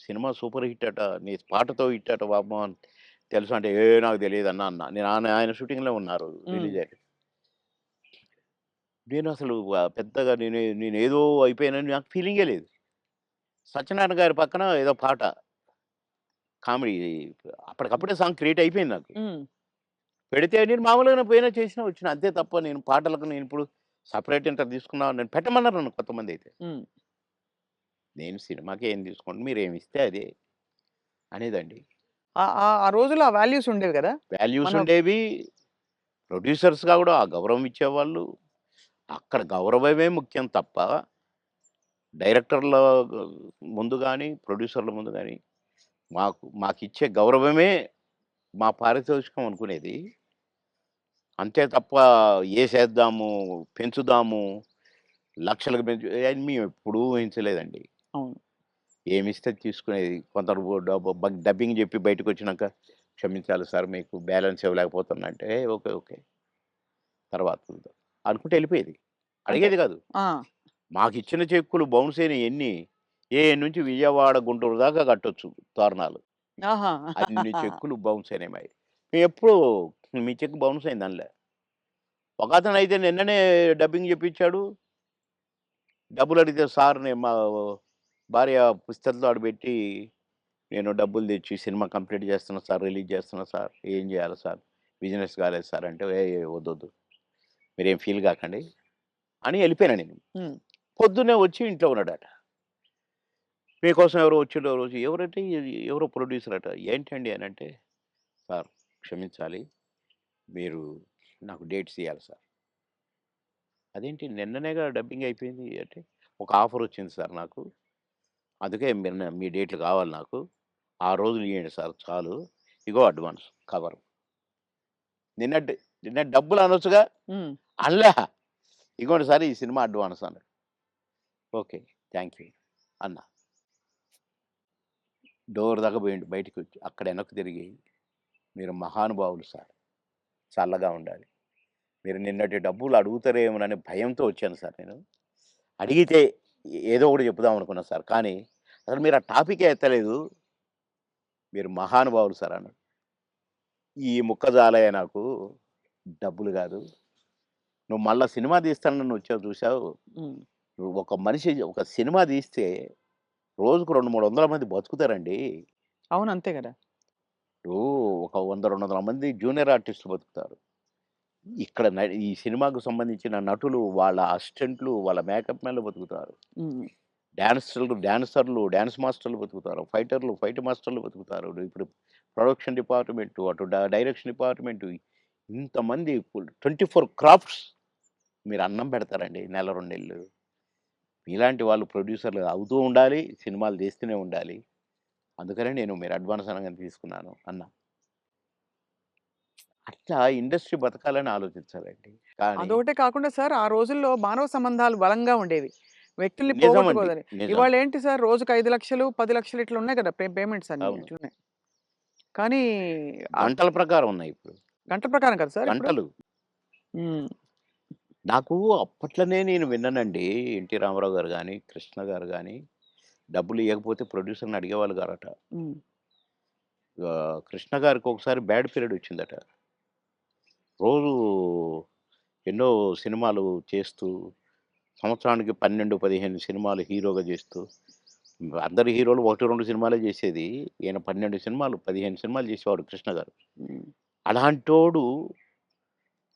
"సినిమా సూపర్ హిట్ అట. నీ పాటతో హిట్ అట బాబు" అని తెలుసా అంటే, నాకు తెలీదన్నా" అన్నా. నేను ఆయన షూటింగ్‌లో ఉన్నారు హ్మ్. రిలీజ్ అయ్యాక. నేనసలు పెద్దగా నేనేదో అయిపోయానని నాకు ఫీలింగే లేదు. సత్యనారాయణ గారి పక్కన ఏదో పాట కామెడీ అప్పటికప్పుడే సాంగ్ క్రియేట్ అయిపోయింది నాకు. హ్మ్. పెడితే నేను మామూలుగానే పోయినా, చేసినా, వచ్చినా. అంతే తప్ప నేను పాటలకు నేనిప్పుడు సెపరేట్ ఇంత తీసుకున్నాను నన్ను పెట్టమన్నారు నన్ను కొంతమందైతే. హ్మ్. నేను సినిమాకి ఏం తీసుకోండి మీరేమిస్తే అదే అనేదండి. ఆ రోజుల్లో ఆ వాల్యూస్ ఉండేవి గదా! వాల్యూస్ మన ఉండేవి. ప్రొడ్యూసర్స్‌గా గూడా ఆ గౌరవం ఇచ్చేవాళ్ళు. అక్కడ గౌరవమే ముఖ్యం తప్ప డైరెక్టర్ల ముందు గాని, ప్రొడ్యూసర్ల ముందు గాని మాకిచ్చే గౌరవమే మా పారితోషికం అనుకునేది. అంతే తప్ప ఏసేద్దాము, పెంచుదాము, లక్షలకు అని మేమెప్పుడూ ఊహించలేదండి. అవును. ఏమిస్తే తీసుకునేది. కొందరు డబ్బింగ్ జెప్పి బయటకొచ్చినాక, "క్షమించాలి సార్ మీకు బ్యాలెన్స్ ఇవ్వలేకపోతున్నా" అంటే, ఓకే. ఓకే. తర్వాత చూద్దాం అనుకుంటూ ఎళ్ళిపోయేది. అంతే. అడిగేది గాదు. ఆ! మాకిచ్చిన చెక్కులు బౌన్స్ అయినయి ఎన్ని, నుంచి విజయవాడ, గుంటూరు దాకా కట్టొచ్చు తోరణాలు. ఆహా! అన్ని చెక్కులు బౌన్స్ అయినాయి మాయి. మేమెప్పుడు మీ చెక్ బౌన్స్ అయిందనలే. ఒకతనయితే నిన్ననే డబ్బింగ్ జెప్పించాడు. డబ్బులడిగితే సార్ నేను మా భార్య పుస్తెలతో ఆడబెట్టి, నేను డబ్బులు తెచ్చి సినిమా కంప్లీట్ చేస్తున్నా సార్, రిలీజ్ చేస్తున్నా సార్. ఏం చేయాలి సార్? బిజినెస్ కాలేదు సార్ అంటే, వద్దొద్దు. మీరేం ఫీల్ కాకండి అని ఎళ్ళిపోయాను నేను. హ్మ్. పొద్దున్నే వచ్చి ఇంట్లో ఉన్నాడట. మీకోసం ఎవరో వచ్చిండ్రు రోజు ఎవరంటే ఎవరో ప్రొడ్యూసర్ అట. ఏంటండి అనంటే, సార్ క్షమించాలి. మీరు నాకు డేట్స్ ఇయ్యాలి సార్. అదేంటి నిన్ననేగా డబ్బింగ్ అయిపోయింది అంటే, ఒక ఆఫర్ వచ్చింది సార్ నాకు. అందుకే మీరు మీ డేట్లు కావాలి నాకు. ఆ రోజులు ఇయ్యండి సార్ చాలు. ఇగో అడ్వాన్స్ కవరు. నిన్న నిన్న డబ్బులు అనొచ్చుగా? హ్మ్. అనలా. ఇగోండి సార్ ఈ సినిమా అడ్వాన్స్ అన్నాడు. ఓకే. థాంక్ యూ అన్నా. డోర్ దాకా పోయిండు బయటికొచ్చి. అక్కడ వెనక్కి తిరిగి, మీరు మహానుభావులు సార్. చల్లగా ఉండాలి. మీరు నిన్నటి డబ్బులు అడుగుతారేమోననే భయంతో వచ్చాను సార్ నేను. అడిగితే ఏదో ఒకటి చెప్పుదాం అనుకున్నా సార్. కానీ అసలు మీరు ఆ టాపికే ఎత్తలేదు. మీరు మహానుభావులు సార్ అన్నాడు. ఈ ముక్క చాలయ్య నాకు. డబ్బులు గాదు. నువ్వు మళ్ళా సినిమా తీస్తానని వచ్చావు చూసావు. హ్మ్. నువ్వు ఒక మనిషి ఒక సినిమా తీస్తే రోజుకు 200, 300 మంది బతుకుతారండి. అవును. అంతే గదా! ఇప్పుడు ఒక 100, 200 మంది జూనియర్ ఆర్టిస్టులు బతుకుతారు. ఇక్కడ ఈ సినిమాకు సంబంధించిన నటులు, వాళ్ళ అసిస్టెంట్లు, వాళ్ళ మేకప్ మ్యాన్‌లు బతుకుతారు. హ్మ్. డాన్సర్లు, డాన్స్ మాస్టర్లు బతుకుతారు. ఫైటర్లు, ఫైట్ మాస్టర్లు బతుకుతారు. ఇప్పుడు ప్రొడక్షన్ డిపార్ట్‌మెంటు, అటు డైరెక్షన్ డిపార్ట్‌మెంటు ఇంతమంది 24 క్రాఫ్ట్స్ మీరు అన్నం పెడతారండి నెల, 2 నెలలు. మీలాంటి వాళ్ళు ప్రొడ్యూసర్‌లు అవుతూ ఉండాలి. సినిమాలు తీస్తూనే ఉండాలి. అందుకనే నేను మీరు అడ్వాన్స్ అనంగానే తీసుకున్నాను అన్నా. అట్లా ఇండస్ట్రీ బతకాలని ఆలోచించాలండి. కానీ అదొకటే కాకుండా సార్ ఆ రోజుల్లో మానవ సంబంధాలు బలంగా ఉండేవి. వ్యక్తుల్ని నిజమండి. పోగొట్టుకోదని. నిజం. ఇవాళేంటి సార్ రోజుకి 5,00,000, 10,00,000 ఇట్లా ఉన్నాయి కదా! పేమెంట్స్ అన్నీ అవును. ఇట్లున్నాయి. కానీ ఆహ్, గంటల ప్రకారం ఉన్నాయి ఇప్పుడు. గంటల ప్రకారం కదా సార్ ఇప్పుడు? గంటలు. హ్మ్. నాకు అప్పట్లోనే నేను విన్నానండి. 'ఎన్టీ రామారావు' గారు గాని, 'కృష్ణ' గారు గాని డబ్బులు ఇయ్యకపోతే ప్రొడ్యూసర్‌ని అడిగేవాళ్ళు గారట. హ్మ్. 'కృష్ణ' గారికి ఒకసారి బ్యాడ్ పీరియడ్ వచ్చిందట. రోజు ఎన్నో సినిమాలు చేస్తూ, సంవత్సరానికి 12, 15 సినిమాలు హీరోగా చేస్తూ, అందరు హీరోలు 1, 2 సినిమాలే చేసేది. ఈయన 12 సినిమాలు, 15 సినిమాలు చేసేవాడు 'కృష్ణ' గారు. హ్మ్. అలాంటోడు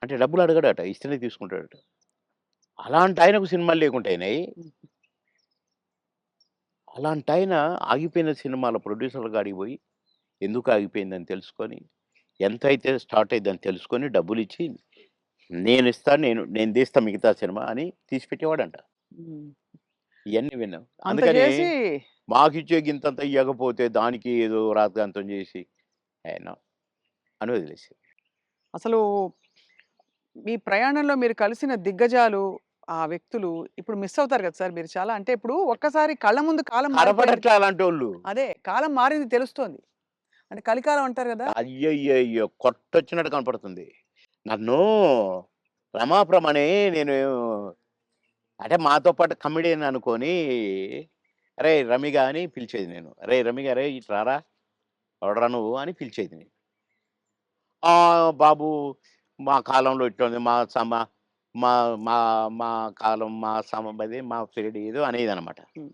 అంటే డబ్బులు అడగడట. ఇస్తేనే తీసుకుంటాడట. అలాంటి ఆయనకు సినిమాలు లేకుండా అయినాయి. హ్మ్. అలాంటాయన ఆగిపోయిన సినిమాల ప్రొడ్యూసర్‌ల కాడికి పోయి, ఎందుకు ఆగిపోయిందని తెలుసుకొని, ఎంతైతే స్టార్ట్ అయిద్దని తెలుసుకొని డబ్బులిచ్చి, నేనిస్తా, నేను తీస్తా మిగతా సినిమా అని తీసి పెట్టేవాడంట. హ్మ్. ఇయన్నీ విన్నాం. అంత అందుకని చేసి మాకిచ్చే గింతంత ఇయ్యకపోతే దానికి ఏదో రాద్ధాంతం చేసి, ఆయన అని వదిలేసారు. అసలు మీ ప్రయాణంలో మీరు కలిసిన దిగ్గజాలు, ఆ వ్యక్తులు ఇప్పుడు మిస్ అవుతారు కదా సార్ మీరు చాలా. అంటే ఇప్పుడు ఒక్కసారి కళ్ళ ముందు కాలం మారిపోయింది. కనపడట్లే అలాంటోళ్ళు. అదే కాలం మారింది తెలుస్తోంది. అంటే కలికాలం అంటారు గదా! అయ్యయ్యయ్యో! కొట్టొచ్చినట్టు కనపడుతుంది. నన్ను రమాప్రమని నేను అంటే మాతో పాటు కమెడియన్ అనుకోని, "అరేయ్! రమిగా" అని పిలిచేది నేను. "అరేయ్! రమిగా అరేయ్! ఇటు రారా! ఎవడురా నువ్వు" అని పిలిచేది నేను. బాబు మా కాలంలో ఇట్లుంది. మా సమ మా మా మా కాలం మా అదే మా పీరియడ్ ఏదో అనేదనమాట. హ్మ్.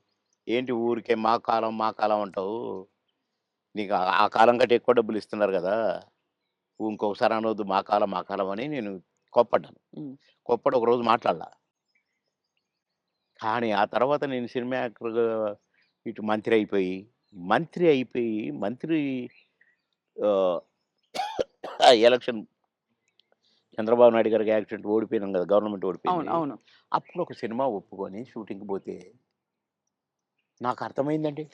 ఏంటి ఊరికే మా కాలం అంటావు. నీకు ఆ కాలం కంటే ఎక్కువ డబ్బులు ఇస్తున్నారు గదా! ఇంకొకసారి అనొద్దు మా కాలం అని నేను కోప్పడ్డాను. హ్మ్. కోప్పడి ఒకరోజు మాట్లాడలా. కానీ ఆ తర్వాత నేను సినిమా యాక్టర్‌గా ఇటు మంత్రి అయిపోయి మంత్రి ఆహ్, ఎలక్షన్ చంద్రబాబు నాయుడు గారికి యాక్సిడెంట్ ఓడిపోయినాం గదా! గవర్నమెంట్ అవును. ఓడిపోయింది. అవును. అప్పుడు ఒక సినిమా ఒప్పుకొని షూటింగ్‌కి పోతే నాకర్థమైందండి.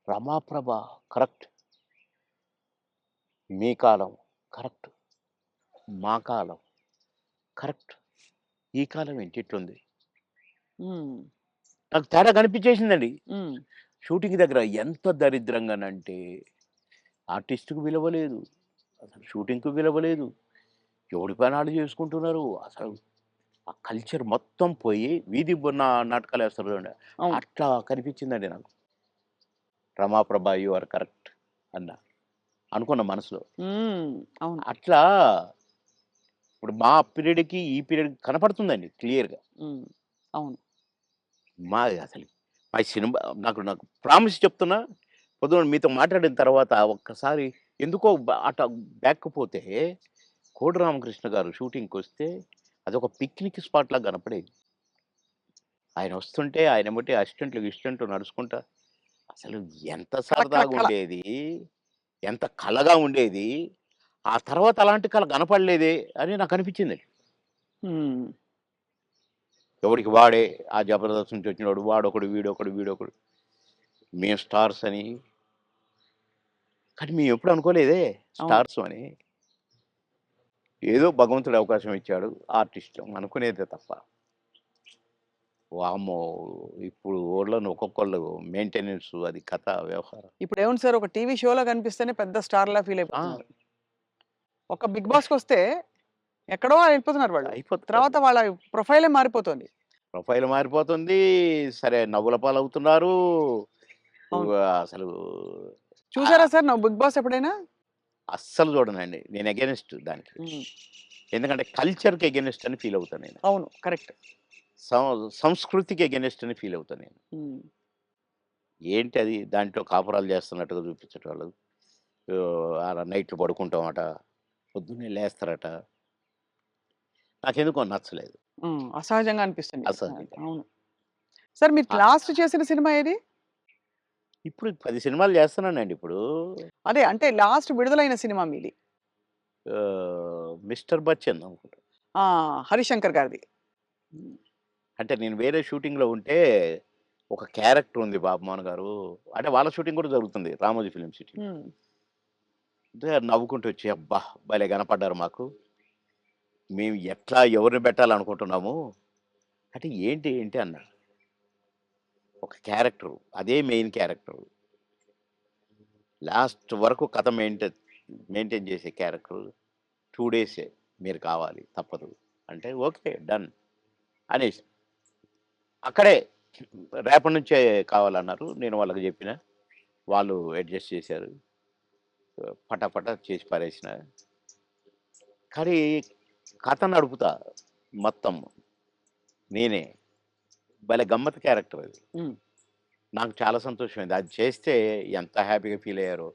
రమాప్రభ కరెక్ట్. మీ కాలం కరెక్ట్. మా కాలం కరెక్ట్. ఈ కాలం ఏంటి ఇట్లుంది. హ్మ్. నాకు తేడా కనిపించేసిందండి. హ్మ్. షూటింగ్ దగ్గర ఎంత దరిద్రంగానంటే ఆర్టిస్ట్‌కి విలువ లేదు. అసలు షూటింగ్‌కి విలువ లేదు. ఎవడి పని ఆళ్ళు చేసుకుంటున్నారు. అసలు ఆ కల్చర్ మొత్తం పోయి వీధి నాటకాలేస్తారు చూడండి. అవును. అట్లా కనిపించిందండి నాకు. రమాప్రభ యూ ఆర్ కరెక్ట్ అన్నా. అనుకున్న మనసులో. హ్మ్. అవును. అట్లా ఇప్పుడు మా పీరియడ్‌కి, ఈ పీరియడ్‌కి కనపడుతుందండి క్లియర్‌గా. హ్మ్. అవును. మా అసలు మా సినిమా నాకు ప్రామిస్ చెప్తున్నా, పొద్దున మీతో మాట్లాడిన తర్వాత ఒక్కసారి ఎందుకో అట బ్యాక్‌కి పోతే, కోడి రామకృష్ణ గారు షూటింగ్‌కొస్తే అదొక పిక్నిక్ స్పాట్‌లాగా కనపడేది. ఆయన వస్తుంటే ఆయన ఎమ్మటే అసిస్టెంట్లు, గిసిస్టెంట్లు నడుచుకుంటా అసలు ఎంత కళ, కళ, కళ. సరదాగుండేది. ఎంత కళగా ఉండేది. ఆ తర్వాత అలాంటి కళ కనపడలేదే అని నాకనిపించిందండి. హ్మ్. ఎవడికి వాడే ఆ 'జబర్దస్త్' నుంచి వచ్చినోడు వాడొకడు, వీడొకడు. మేము స్టార్స్ అని. కానీ మేమెప్పుడు అనుకోలేదే అవును. స్టార్స్ అని. ఏదో భగవంతుడు అవకాశం ఇచ్చాడు. ఆర్టిస్టులం అనుకునేదే తప్ప. వామ్మో! ఇప్పుడు ఓళ్ళను ఒక్కొక్కళ్ళు మెయింటెనెన్స్ అది కథ, వ్యవహారం. ఇప్పుడేముంది సార్ ఒక టీవీ షోలో కనిపిస్తేనే పెద్ద స్టార్‌లా ఫీల్ ఆ! అయిపోతున్నారు. ఒక 'బిగ్ బాస్'కొస్తే ఎక్కడో వెళ్ళిపోతున్నారు వాళ్ళు. అయిపోతున్నారు. తర్వాత వాళ్ళ ప్రొఫైలే మారిపోతోంది. ప్రొఫైల్ మారిపోతుంది. సరే నవ్వుల పాలవుతున్నారు. అవును. అసలు చూసారా ఆహ్, సార్ నువ్వు 'బిగ్ బాస్' ఎప్పుడైనా? అస్సలు చూడనండి. నేను అగైనిస్ట్ దానికి. హ్మ్. ఎందుకంటే కల్చర్‌కి అగైనిస్ట్ అని ఫీల్ అవుతా నేను. అవును. కరెక్ట్. సంస్కృతికి అగైనిస్ట్ అని ఫీల్ అవుతా నేను. హ్మ్. ఏంటి అది దాంట్లో కాపురాలు చేస్తున్నట్టుగా చూపించేటోళ్ళు. అలా నైట్‌లు పడుకుంటామట. పొద్దున్నే లేస్తారట. నాకెందుకో నచ్చలేదు. హ్మ్. అసహజంగా అనిపిస్తుంది. అసహ్యంగా. అవును. సార్ మీరు ఆ! లాస్ట్ చేసిన సినిమా ఏది? ఇప్పుడు 10 సినిమాలు చేస్తున్నానండి ఇప్పుడు. అదే అంటే లాస్ట్ విడుదలైన సినిమా మీది. 'మిస్టర్ బచ్చన్' అనుకుంటా. ఆ! 'హరిశంకర్' గారిది. హ్మ్. అంటే నేను వేరే షూటింగ్‌లో ఉంటే ఒక క్యారెక్టర్ ఉంది బాబుమోహన్ గారు. అంటే వాళ్ళ షూటింగ్ కూడా జరుగుతుంది. రామోజీ ఫిల్మ్ సిటీలో. హ్మ్. అంటే నవ్వుకుంటూ వచ్చి, "అబ్బా! భలే కనపడ్డారు మాకు. మేము ఎట్లా ఎవరిని పెట్టాలనుకుంటున్నాము." అంటే ఏంటి ఏంటి అన్నాడు. ఒక క్యారెక్టరు. అదే మెయిన్ క్యారెక్టరు. లాస్ట్ వరకు కథ మెయింటైన్ చేసే క్యారెక్టరు. 2 డేసే మీరు కావాలి తప్పదు. అంటే ఓకే. డన్ అనేసి. అక్కడే రేపటి నుంచే కావాలన్నారు. నేను వాళ్ళకి చెప్పిన. వాళ్ళు అడ్జస్ట్ చేశారు. పటాపటా చేసి పారేసిన. కానీ కథ నడుపుతా మొత్తం నేనే. భలే గమ్మత్తు క్యారెక్టర్ అది. హ్మ్. నాకు చాలా సంతోషమైంది. అది చేస్తే ఎంత హ్యాపీగా ఫీల్ అయ్యారో.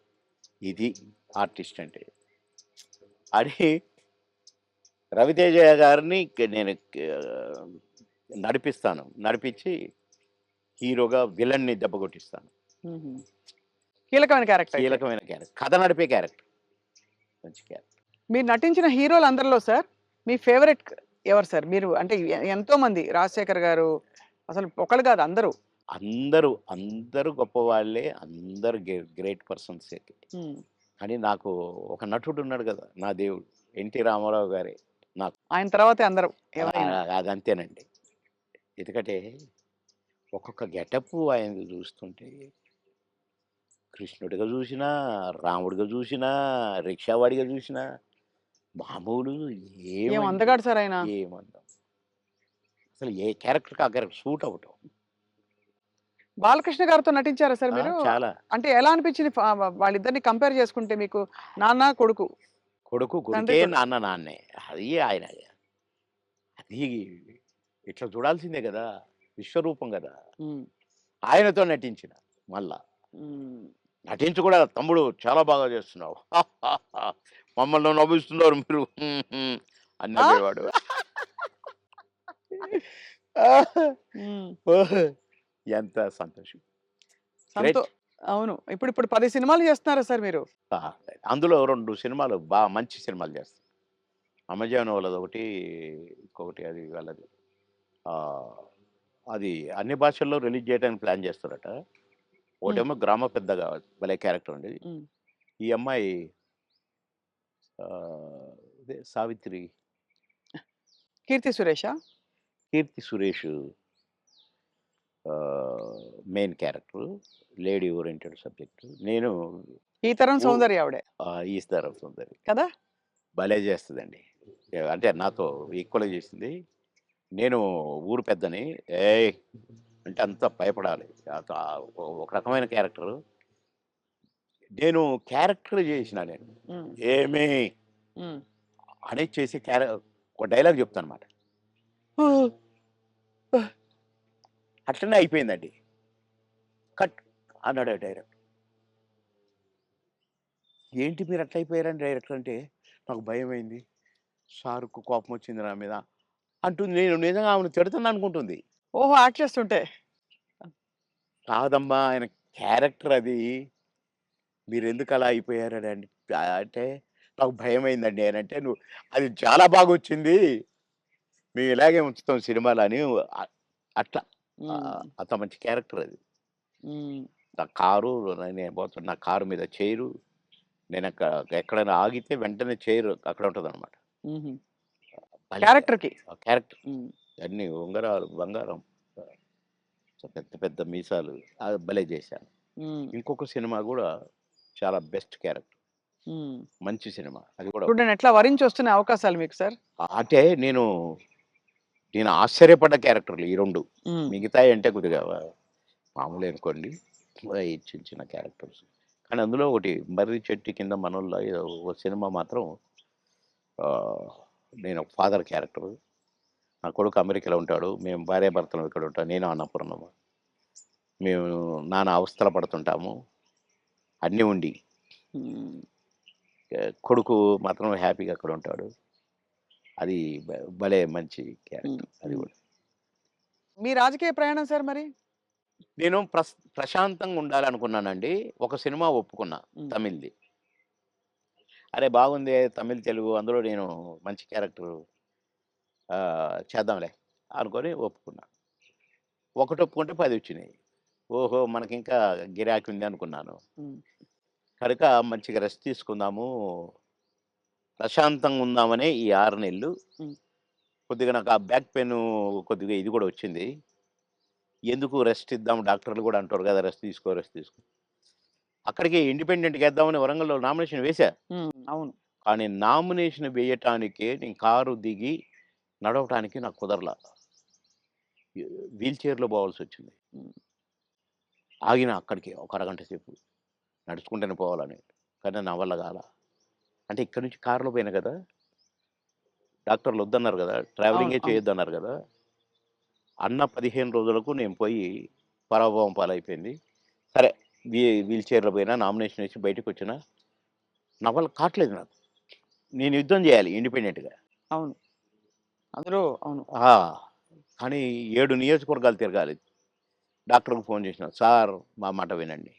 ఇది ఆర్టిస్ట్ అంటే. అని రవితేజ గారిని నేను నడిపిస్తాను. నడిపించి హీరోగా విలన్ని దెబ్బ కొట్టిస్తాను. హుహు. కీలకమైన క్యారెక్టర్ అయితే. కీలకమైన క్యారెక్టర్. కథ నడిపే క్యారెక్టర్. మంచి క్యారెక్టర్. మీరు నటించిన హీరోలందరిలో సార్ మీ ఫేవరెట్ ఎవరు సార్? మీరు అంటే ఎంతో మంది 'రాజశేఖర్' గారు అసలు ఒకళ్ళు కాదు అందరూ. అందరూ గొప్పవాళ్ళే. అందరూ గ్రేట్ పర్సన్సే. హ్మ్. కానీ నాకు ఒక నటుడు ఉన్నాడు కదా! నా దేవుడు. 'ఎన్టీ రామారావు' గారే నాకు. ఆయన తర్వాతే అందరూ ఎవరైనా. అదంతేనండి. ఎందుకంటే ఒక్కొక్క గెటప్పు ఆయనది చూస్తుంటే కృష్ణుడిగా చూసినా, రాముడిగా చూసినా, రిక్షావాడిగా చూసినా మామూలు ఏం ఏమండి అందగాడు సార్ ఆయన. ఏమందం. అసలు ఏ క్యారెక్టర్‌కి ఆ క్యారెక్టర్ సూట్ అవ్వటం. బాలకృష్ణ గారితో నటించారా సార్ మీరు? చాలా. అంటే ఎలా అనిపించింది వాళ్ళిద్దరిని కంపేర్ చేసుకుంటే మీకు? నాన్న, కొడుకు. కొడుకు తండ్రి కొడుకే, కొడుకు. నాన్న నాన్నే. అది ఆయన. అది ఇట్లా చూడాల్సిందే గదా! విశ్వరూపం గదా! హ్మ్. ఆయనతో నటించిన మళ్ళా. హ్మ్. నటించి కూడా తమ్ముడు చాలా బాగా చేస్తున్నావు. మమ్మల్ని నవ్విస్తున్నారు మీరు అని ఆ! నవ్వేవాడు. హ్మ్. ఓహ్! ఎంత సంతోషం. సంతో గ్రేట్. అవును. ఇప్పుడు 10 సినిమాలు చేస్తున్నారా సార్ మీరు? ఆ! అందులో 2 సినిమాలు మంచి సినిమాలు చేస్తాను. అమెజాన్ వాళ్ళదొకటి, ఇంకొకటి అది వాళ్ళది. ఆహ్, అది అన్ని భాషల్లో రిలీజ్ చేయడానికి ప్లాన్ చేస్తారట. హ్మ్. ఒకటేమో గ్రామ పెద్దగా భలే క్యారెక్టర్ అండి. హ్మ్. ఈ అమ్మాయి ఇదే 'సావిత్రి', 'కీర్తి సురేషా'? 'Keerthi Suresh' main character. Lady oriented subject. నేను ఈ తరం ఊ సౌందర్య ఆవిడే. 'ఈస్‌దారం సుందరి' కదా! భలే చేస్తదండి. అంటే నాతో ఈక్వల్‌గా చేసింది. నేను ఊరు పెద్దని, "ఏయ్!" అంటే అంతా భయపడాలి. ఒక రకమైన క్యారెక్టరు. నేను క్యారెక్టర్ చేసినా నేను. హ్మ్. "ఏమి" హ్మ్. అనేది చేసి ఒక డైలాగ్ చెప్తానన్నమాట. అట్లనే అయిపోయిందండి. కట్ అన్నాడు డైరెక్టర్. "ఏంటి మీరు అట్లా అయిపోయారని డైరెక్టర్ అంటే, నాకు భయమైంది. సార్‌కు కోపం వచ్చింది నా మీద" అంటుంది. నేను నిజంగా ఆమెను తిడతాననుకుంటుంది. ఓహో! యాక్ట్ చేస్తుంటే. కాదమ్మా ఆయన క్యారెక్టర్ అది. మీరెందుకు అలా అయిపోయారని అంటే, నాకు భయమైందండి అనంటే, "నువ్వు అది చాలా బాగొచ్చింది. మేము ఇలాగే ఉంచుతాం సినిమాలో" అని అట్లా. హ్మ్. అంత మంచి క్యారెక్టర్ అది. హ్మ్. నా కారు నేను పోతున్న నా కారు మీద చైరు. ఎక్కడైనా ఆగితే వెంటనే చైర్ అక్కడ ఉంటదనమాట. హుహు. భలే క్యారెక్టర్‌కి. ఆ క్యారెక్టర్. హ్మ్. అన్నీ ఉంగరాలు, బంగారం. పెద్ద పెద్ద మీసాలు. అది భలే చేశాను. హ్మ్. ఇంకొక సినిమా గూడా చాలా బెస్ట్ క్యారెక్టర్. హ్మ్. మంచి సినిమా. అది కూడా చూడండి ఎట్లా వరించొస్తున్నాయి అవకాశాలు మీకు సార్. అంటే నేను ఆశ్చర్యపడ్డ క్యారెక్టర్‌లు ఈ 2. హ్మ్. మిగతాయి అంటే కొద్దిగా మామూలే అనుకోండి. ఈ చిన్న చిన్న క్యారెక్టర్స్. కానీ అందులో ఒకటి 'మర్రి చెట్టు కింద మనోళ్ళ' ఏదో ఒక సినిమా మాత్రం ఆహ్, నేను ఒక ఫాదర్ క్యారెక్టరు. నా కొడుకు అమెరికాలో ఉంటాడు. మేము భార్యాభర్తలం ఇక్కడ ఉంటాం. నేను అన్నపూర్ణమ్మ. మేము నానా అవస్థలు పడుతుంటాము. అన్నీ ఉండి. హ్మ్. కొడుకు మాత్రం హ్యాపీగా అక్కడ ఉంటాడు. అది భలే మంచి హ్మ్. క్యారెక్టర్ అది హ్మ్. గూడా. మీ రాజకీయ ప్రయాణం సార్ మరి? నేను ప్రశాంతంగా ఉండాలనుకున్నానండి. ఒక సినిమా ఒప్పుకున్నా హ్మ్. తమిళ్‌ది. అరే! బాగుందే తమిళ్, తెలుగు అందులో నేను మంచి క్యారెక్టరు చేద్దాంలే అనుకోని ఒప్పుకున్నా. ఒకటి ఒప్పుకుంటే 10 వచ్చినాయి. ఓహో! మనకింకా గిరాకీ ఉంది అనుకున్నాను. హ్మ్. కనుక మంచిగా రెస్ట్ తీసుకుందాము, ప్రశాంతంగా ఉందామనే ఈ 6 నెలలు. హ్మ్. కొద్దిగా నాకు ఆ బ్యాక్ పెయిన్ కొద్దిగా ఇది కూడా వచ్చింది. ఎందుకు రెస్ట్ ఇద్దాం, డాక్టర్లు కూడా అంటారు కదా, రెస్ట్ తీసుకో, రెస్ట్ తీసుకో. అక్కడికి ఇండిపెండెంట్‌గా ఏద్దామని వరంగల్‌లో నామినేషన్ వేశా. అవును. కానీ నామినేషన్ వేయటానికే నేను కారు దిగి నడవటానికి నాకు కుదరలా. వీల్ చైర్‌లో పోవాల్సొచ్చింది. హ్మ్. ఆగిన అక్కడికి ఒక అరగంట సేపు నడుచుకుంటూనే పోవాలని. కానీ నా వల్ల కాలా. అంటే ఇక్కడి నుంచి కారులో పోయినా కదా! డాక్టర్లు వద్దన్నారు కదా! అవును. ట్రావెలింగే అవును. చేయొద్దన్నారు కదా! అన్న 15 రోజులకు నేను పోయి పరాభవం పాలైపోయింది. సరే, వీల్ చైర్‌లో పోయినా, నామినేషన్ వేసి బయటకొచ్చినా, నా వల్ల కాట్లేదు నాకు. నేను యుద్ధం చేయాలి ఇండిపెండెంట్‌గా. అవును. అందులో అవును. ఆ! కానీ 7 నియోజకవర్గాలు తిరగాలి. డాక్టర్‌కి ఫోన్ చేసినా, "సార్ మా మాట వినండి.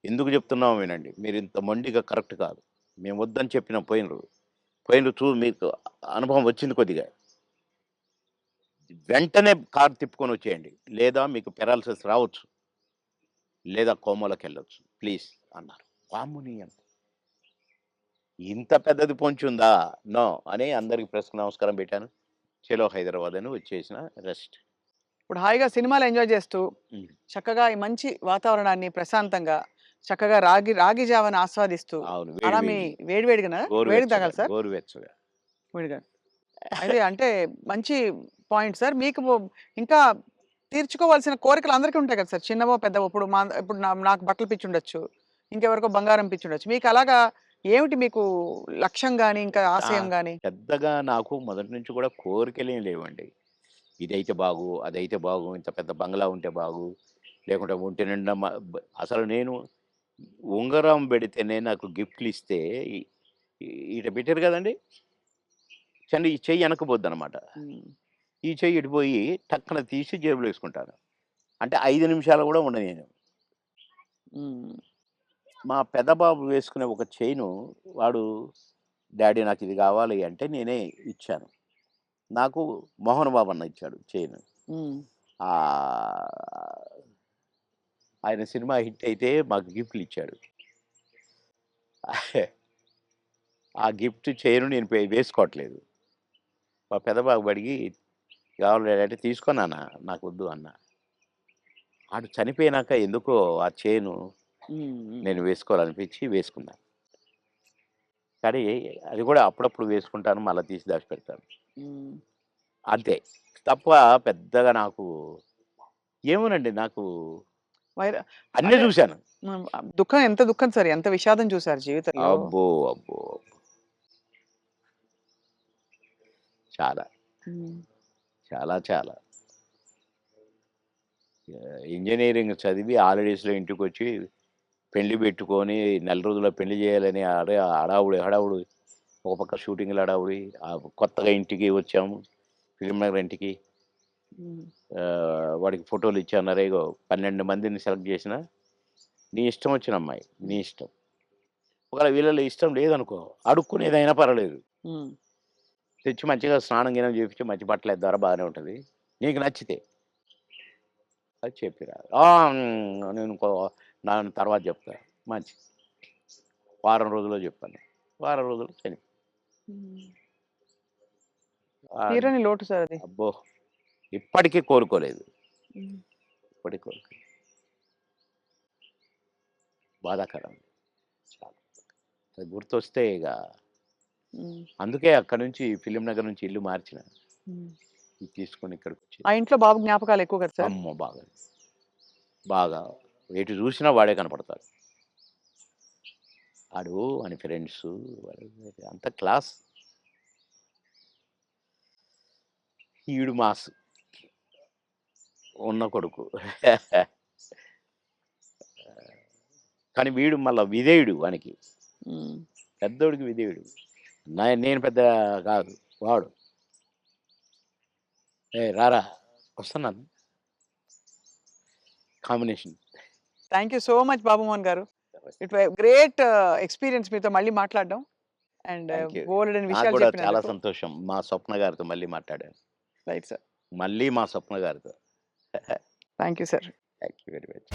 ఎందుకు చెప్తున్నామో వినండి. మీరింత మొండిగా కరెక్ట్ కాదు. మేము వద్దని చెప్పినా పోయినరు. మీకు అనుభవం వచ్చింది కొద్దిగా. వెంటనే కారు తిప్పుకొని వచ్చేయండి. లేదా మీకు పారాలిసిస్ రావచ్చు. లేదా కోమాలోకెళ్ళొచ్చు. ప్లీజ్" అన్నారు. వామ్మో! ఇంత పెద్దది పొంచుందా? నో అని అందరికి ప్రెస్‌కి నమస్కారం పెట్టాను. చలో హైదరాబాద్ అని వచ్చేసిన. రెస్ట్. ఇప్పుడు హాయిగా సినిమాలు ఎంజాయ్ చేస్తూ, హ్మ్. చక్కగా ఈ మంచి వాతావరణాన్ని ప్రశాంతంగా, చక్కగా రాగి జావని ఆస్వాదిస్తూ, అవును. అలా మీ వేడి వేడిగానా? వేడిగా గోరువెచ్చగా, తాగాలి సార్? గోరువెచ్చగా. వేడిగా. అయితే అంటే మంచి పాయింట్ సార్. మీకు ఇంకా తీర్చుకోవాల్సిన కోరికలు అందరికీ ఉంటాయి కదా సార్! చిన్నవో, పెద్దవో. ఇప్పుడు నాకు బట్టల పిచ్చుండొచ్చు. ఇంకెవరికో బంగారం పిచ్చుండొచ్చు. మీకు అలాగా ఏమిటి మీకు లక్ష్యం గాని, ఇంకా ఆ! ఆశయం గాని? పెద్దగా నాకు మొదటి నుంచి కూడా కోరికలేం లేవండి. ఇదైతే బాగు, అదైతే బాగు, ఇంత పెద్ద బంగ్లా ఉంటే బాగు, లేకుంటే ఒంటి నిండా అసలు నేను ఉంగరం పెడితేనే నాకు గిఫ్ట్‌లిస్తే ఇ ఈడ పెట్టారు కదండీ! ఈ చెయ్యి వెనక్కిపోద్దనమాట. హ్మ్. ఈ చెయ్యి ఇటు పోయి టక్కన తీసి జేబులో యేసుకుంటాను. అంటే 5 నిమిషాలు కూడా ఉండనియను. హ్మ్. మా పెద్ద బాబు వేసుకునే ఒక చైను వాడు, డాడీ నాకిది కావాలి అంటే నేనే ఇచ్చాను. నాకు మోహన్ బాబు అన్న ఇచ్చాడు చైను. హ్మ్. ఆహ్, ఆయన సినిమా హిట్ అయితే మాకు గిఫ్ట్‌లిచ్చాడు. ఆ గిఫ్ట్ చైను నేను వేసుకోవట్లేదు. మా పెద్ద బాబు అడిగి, "కావాలి డాడీ" అంటే, "తీసుకో నాన్న నాకొద్దు" అన్నా. ఆడు చనిపోయినాక ఎందుకో ఆ చైను హ్మ్. హ్మ్. నేను వేసుకోవాలనిపించి వేసుకున్నా. కానీ అది కూడా అప్పుడప్పుడు వేసుకుంటాను. మళ్ళా తీసి దాచిపెడతాను. హ్మ్. అంతే. తప్ప పెద్దగా నాకు ఏమోనండి, నాకు వైర అన్నీ అంటే చూశాను. దుఃఖం ఎంత దుఃఖం సార్. ఎంత విషాదం చూసారు జీవితంలో. అబ్బో! అబ్బో! చాలా. హ్మ్. చాలా చాలా. ఇంజినీరింగ్ చదివి హాలిడేస్‌లో ఇంటికొచ్చి పెళ్లి పెట్టుకొని నెల రోజుల్లో పెళ్లి చేయాలని హడావుడి. ఒక పక్క షూటింగ్‌ల హడావుడి. కొత్తగా ఇంటికి వచ్చాము. ఫిల్మ్ నగర్ ఇంటికి. హ్మ్. వాడికి ఫోటోలు ఇచ్చి అన్నారు, "ఇగో 12 మందిని సెలెక్ట్ చేసినా, నీ ఇష్టం వచ్చిన అమ్మాయి. నీ ఇష్టం. ఒకవేళ వీళ్ళలో ఇష్టం లేదనుకో, అడుక్కునేదైనా పర్వాలేదు. హ్మ్. తెచ్చి మంచిగా స్నానం గినం చేపించి మంచి బట్టలేద్దారా బాగానే ఉంటది. నీకు నచ్చితే" అది చెప్పిరా. నేను దాని తర్వాత చెప్తా. మంచిది. వారం రోజుల్లో చెప్పాను. వారం రోజుల్లో చనిపోయింది. హ్మ్. ఆహ్, తీరని లోటు సార్ అది. అబ్బో! ఇప్పటికీ కోలుకోలేదు. హ్మ్. ఇప్పటికి కోలుకోలేదు. బాధాకరం. చాలా. అది గుర్తొస్తే ఇగ హ్మ్. అందుకే అక్కడి నుంచి ఫిల్మ్ నగర్ నుంచి ఇల్లు మార్చిన. హ్మ్. ఇది తీసుకొని ఇక్కడికొచ్చి ఆ ఇంట్లో బాబు జ్ఞాపకాలు ఎక్కువ కదా సార్? అమ్మో! బాగా. బాగా. ఎటు చూసినా వాడే కనపడతాడు. ఆడు వాని ఫ్రెండ్సు అంత క్లాస్. ఈడు మాస్. ఉన్న కొడుకు. కానీ వీడు మళ్ళా విధేయుడు వానికి. హ్మ్. పెద్దోడికి విధేయుడు. నేను పెద్ద కాదు. వాడు. "ఏయ్! రారా వస్తున్నాను." Combination. Thank you so much Babu Mohan గారు. ఇట్ వై గ్రేట్ ఎక్స్‌పీరియన్స్ మీతో మళ్ళీ మాట్లాడడం. And thank you. బోలెడన్ని నాకు విషయాలు గూడా చాలా చెప్పినందుకు. సంతోషం. మా స్వప్న గారితో మళ్ళీ మాట్లాడాను. Right sir. మళ్ళీ మా స్వప్న గారితో. Thank you sir. Thank you very much.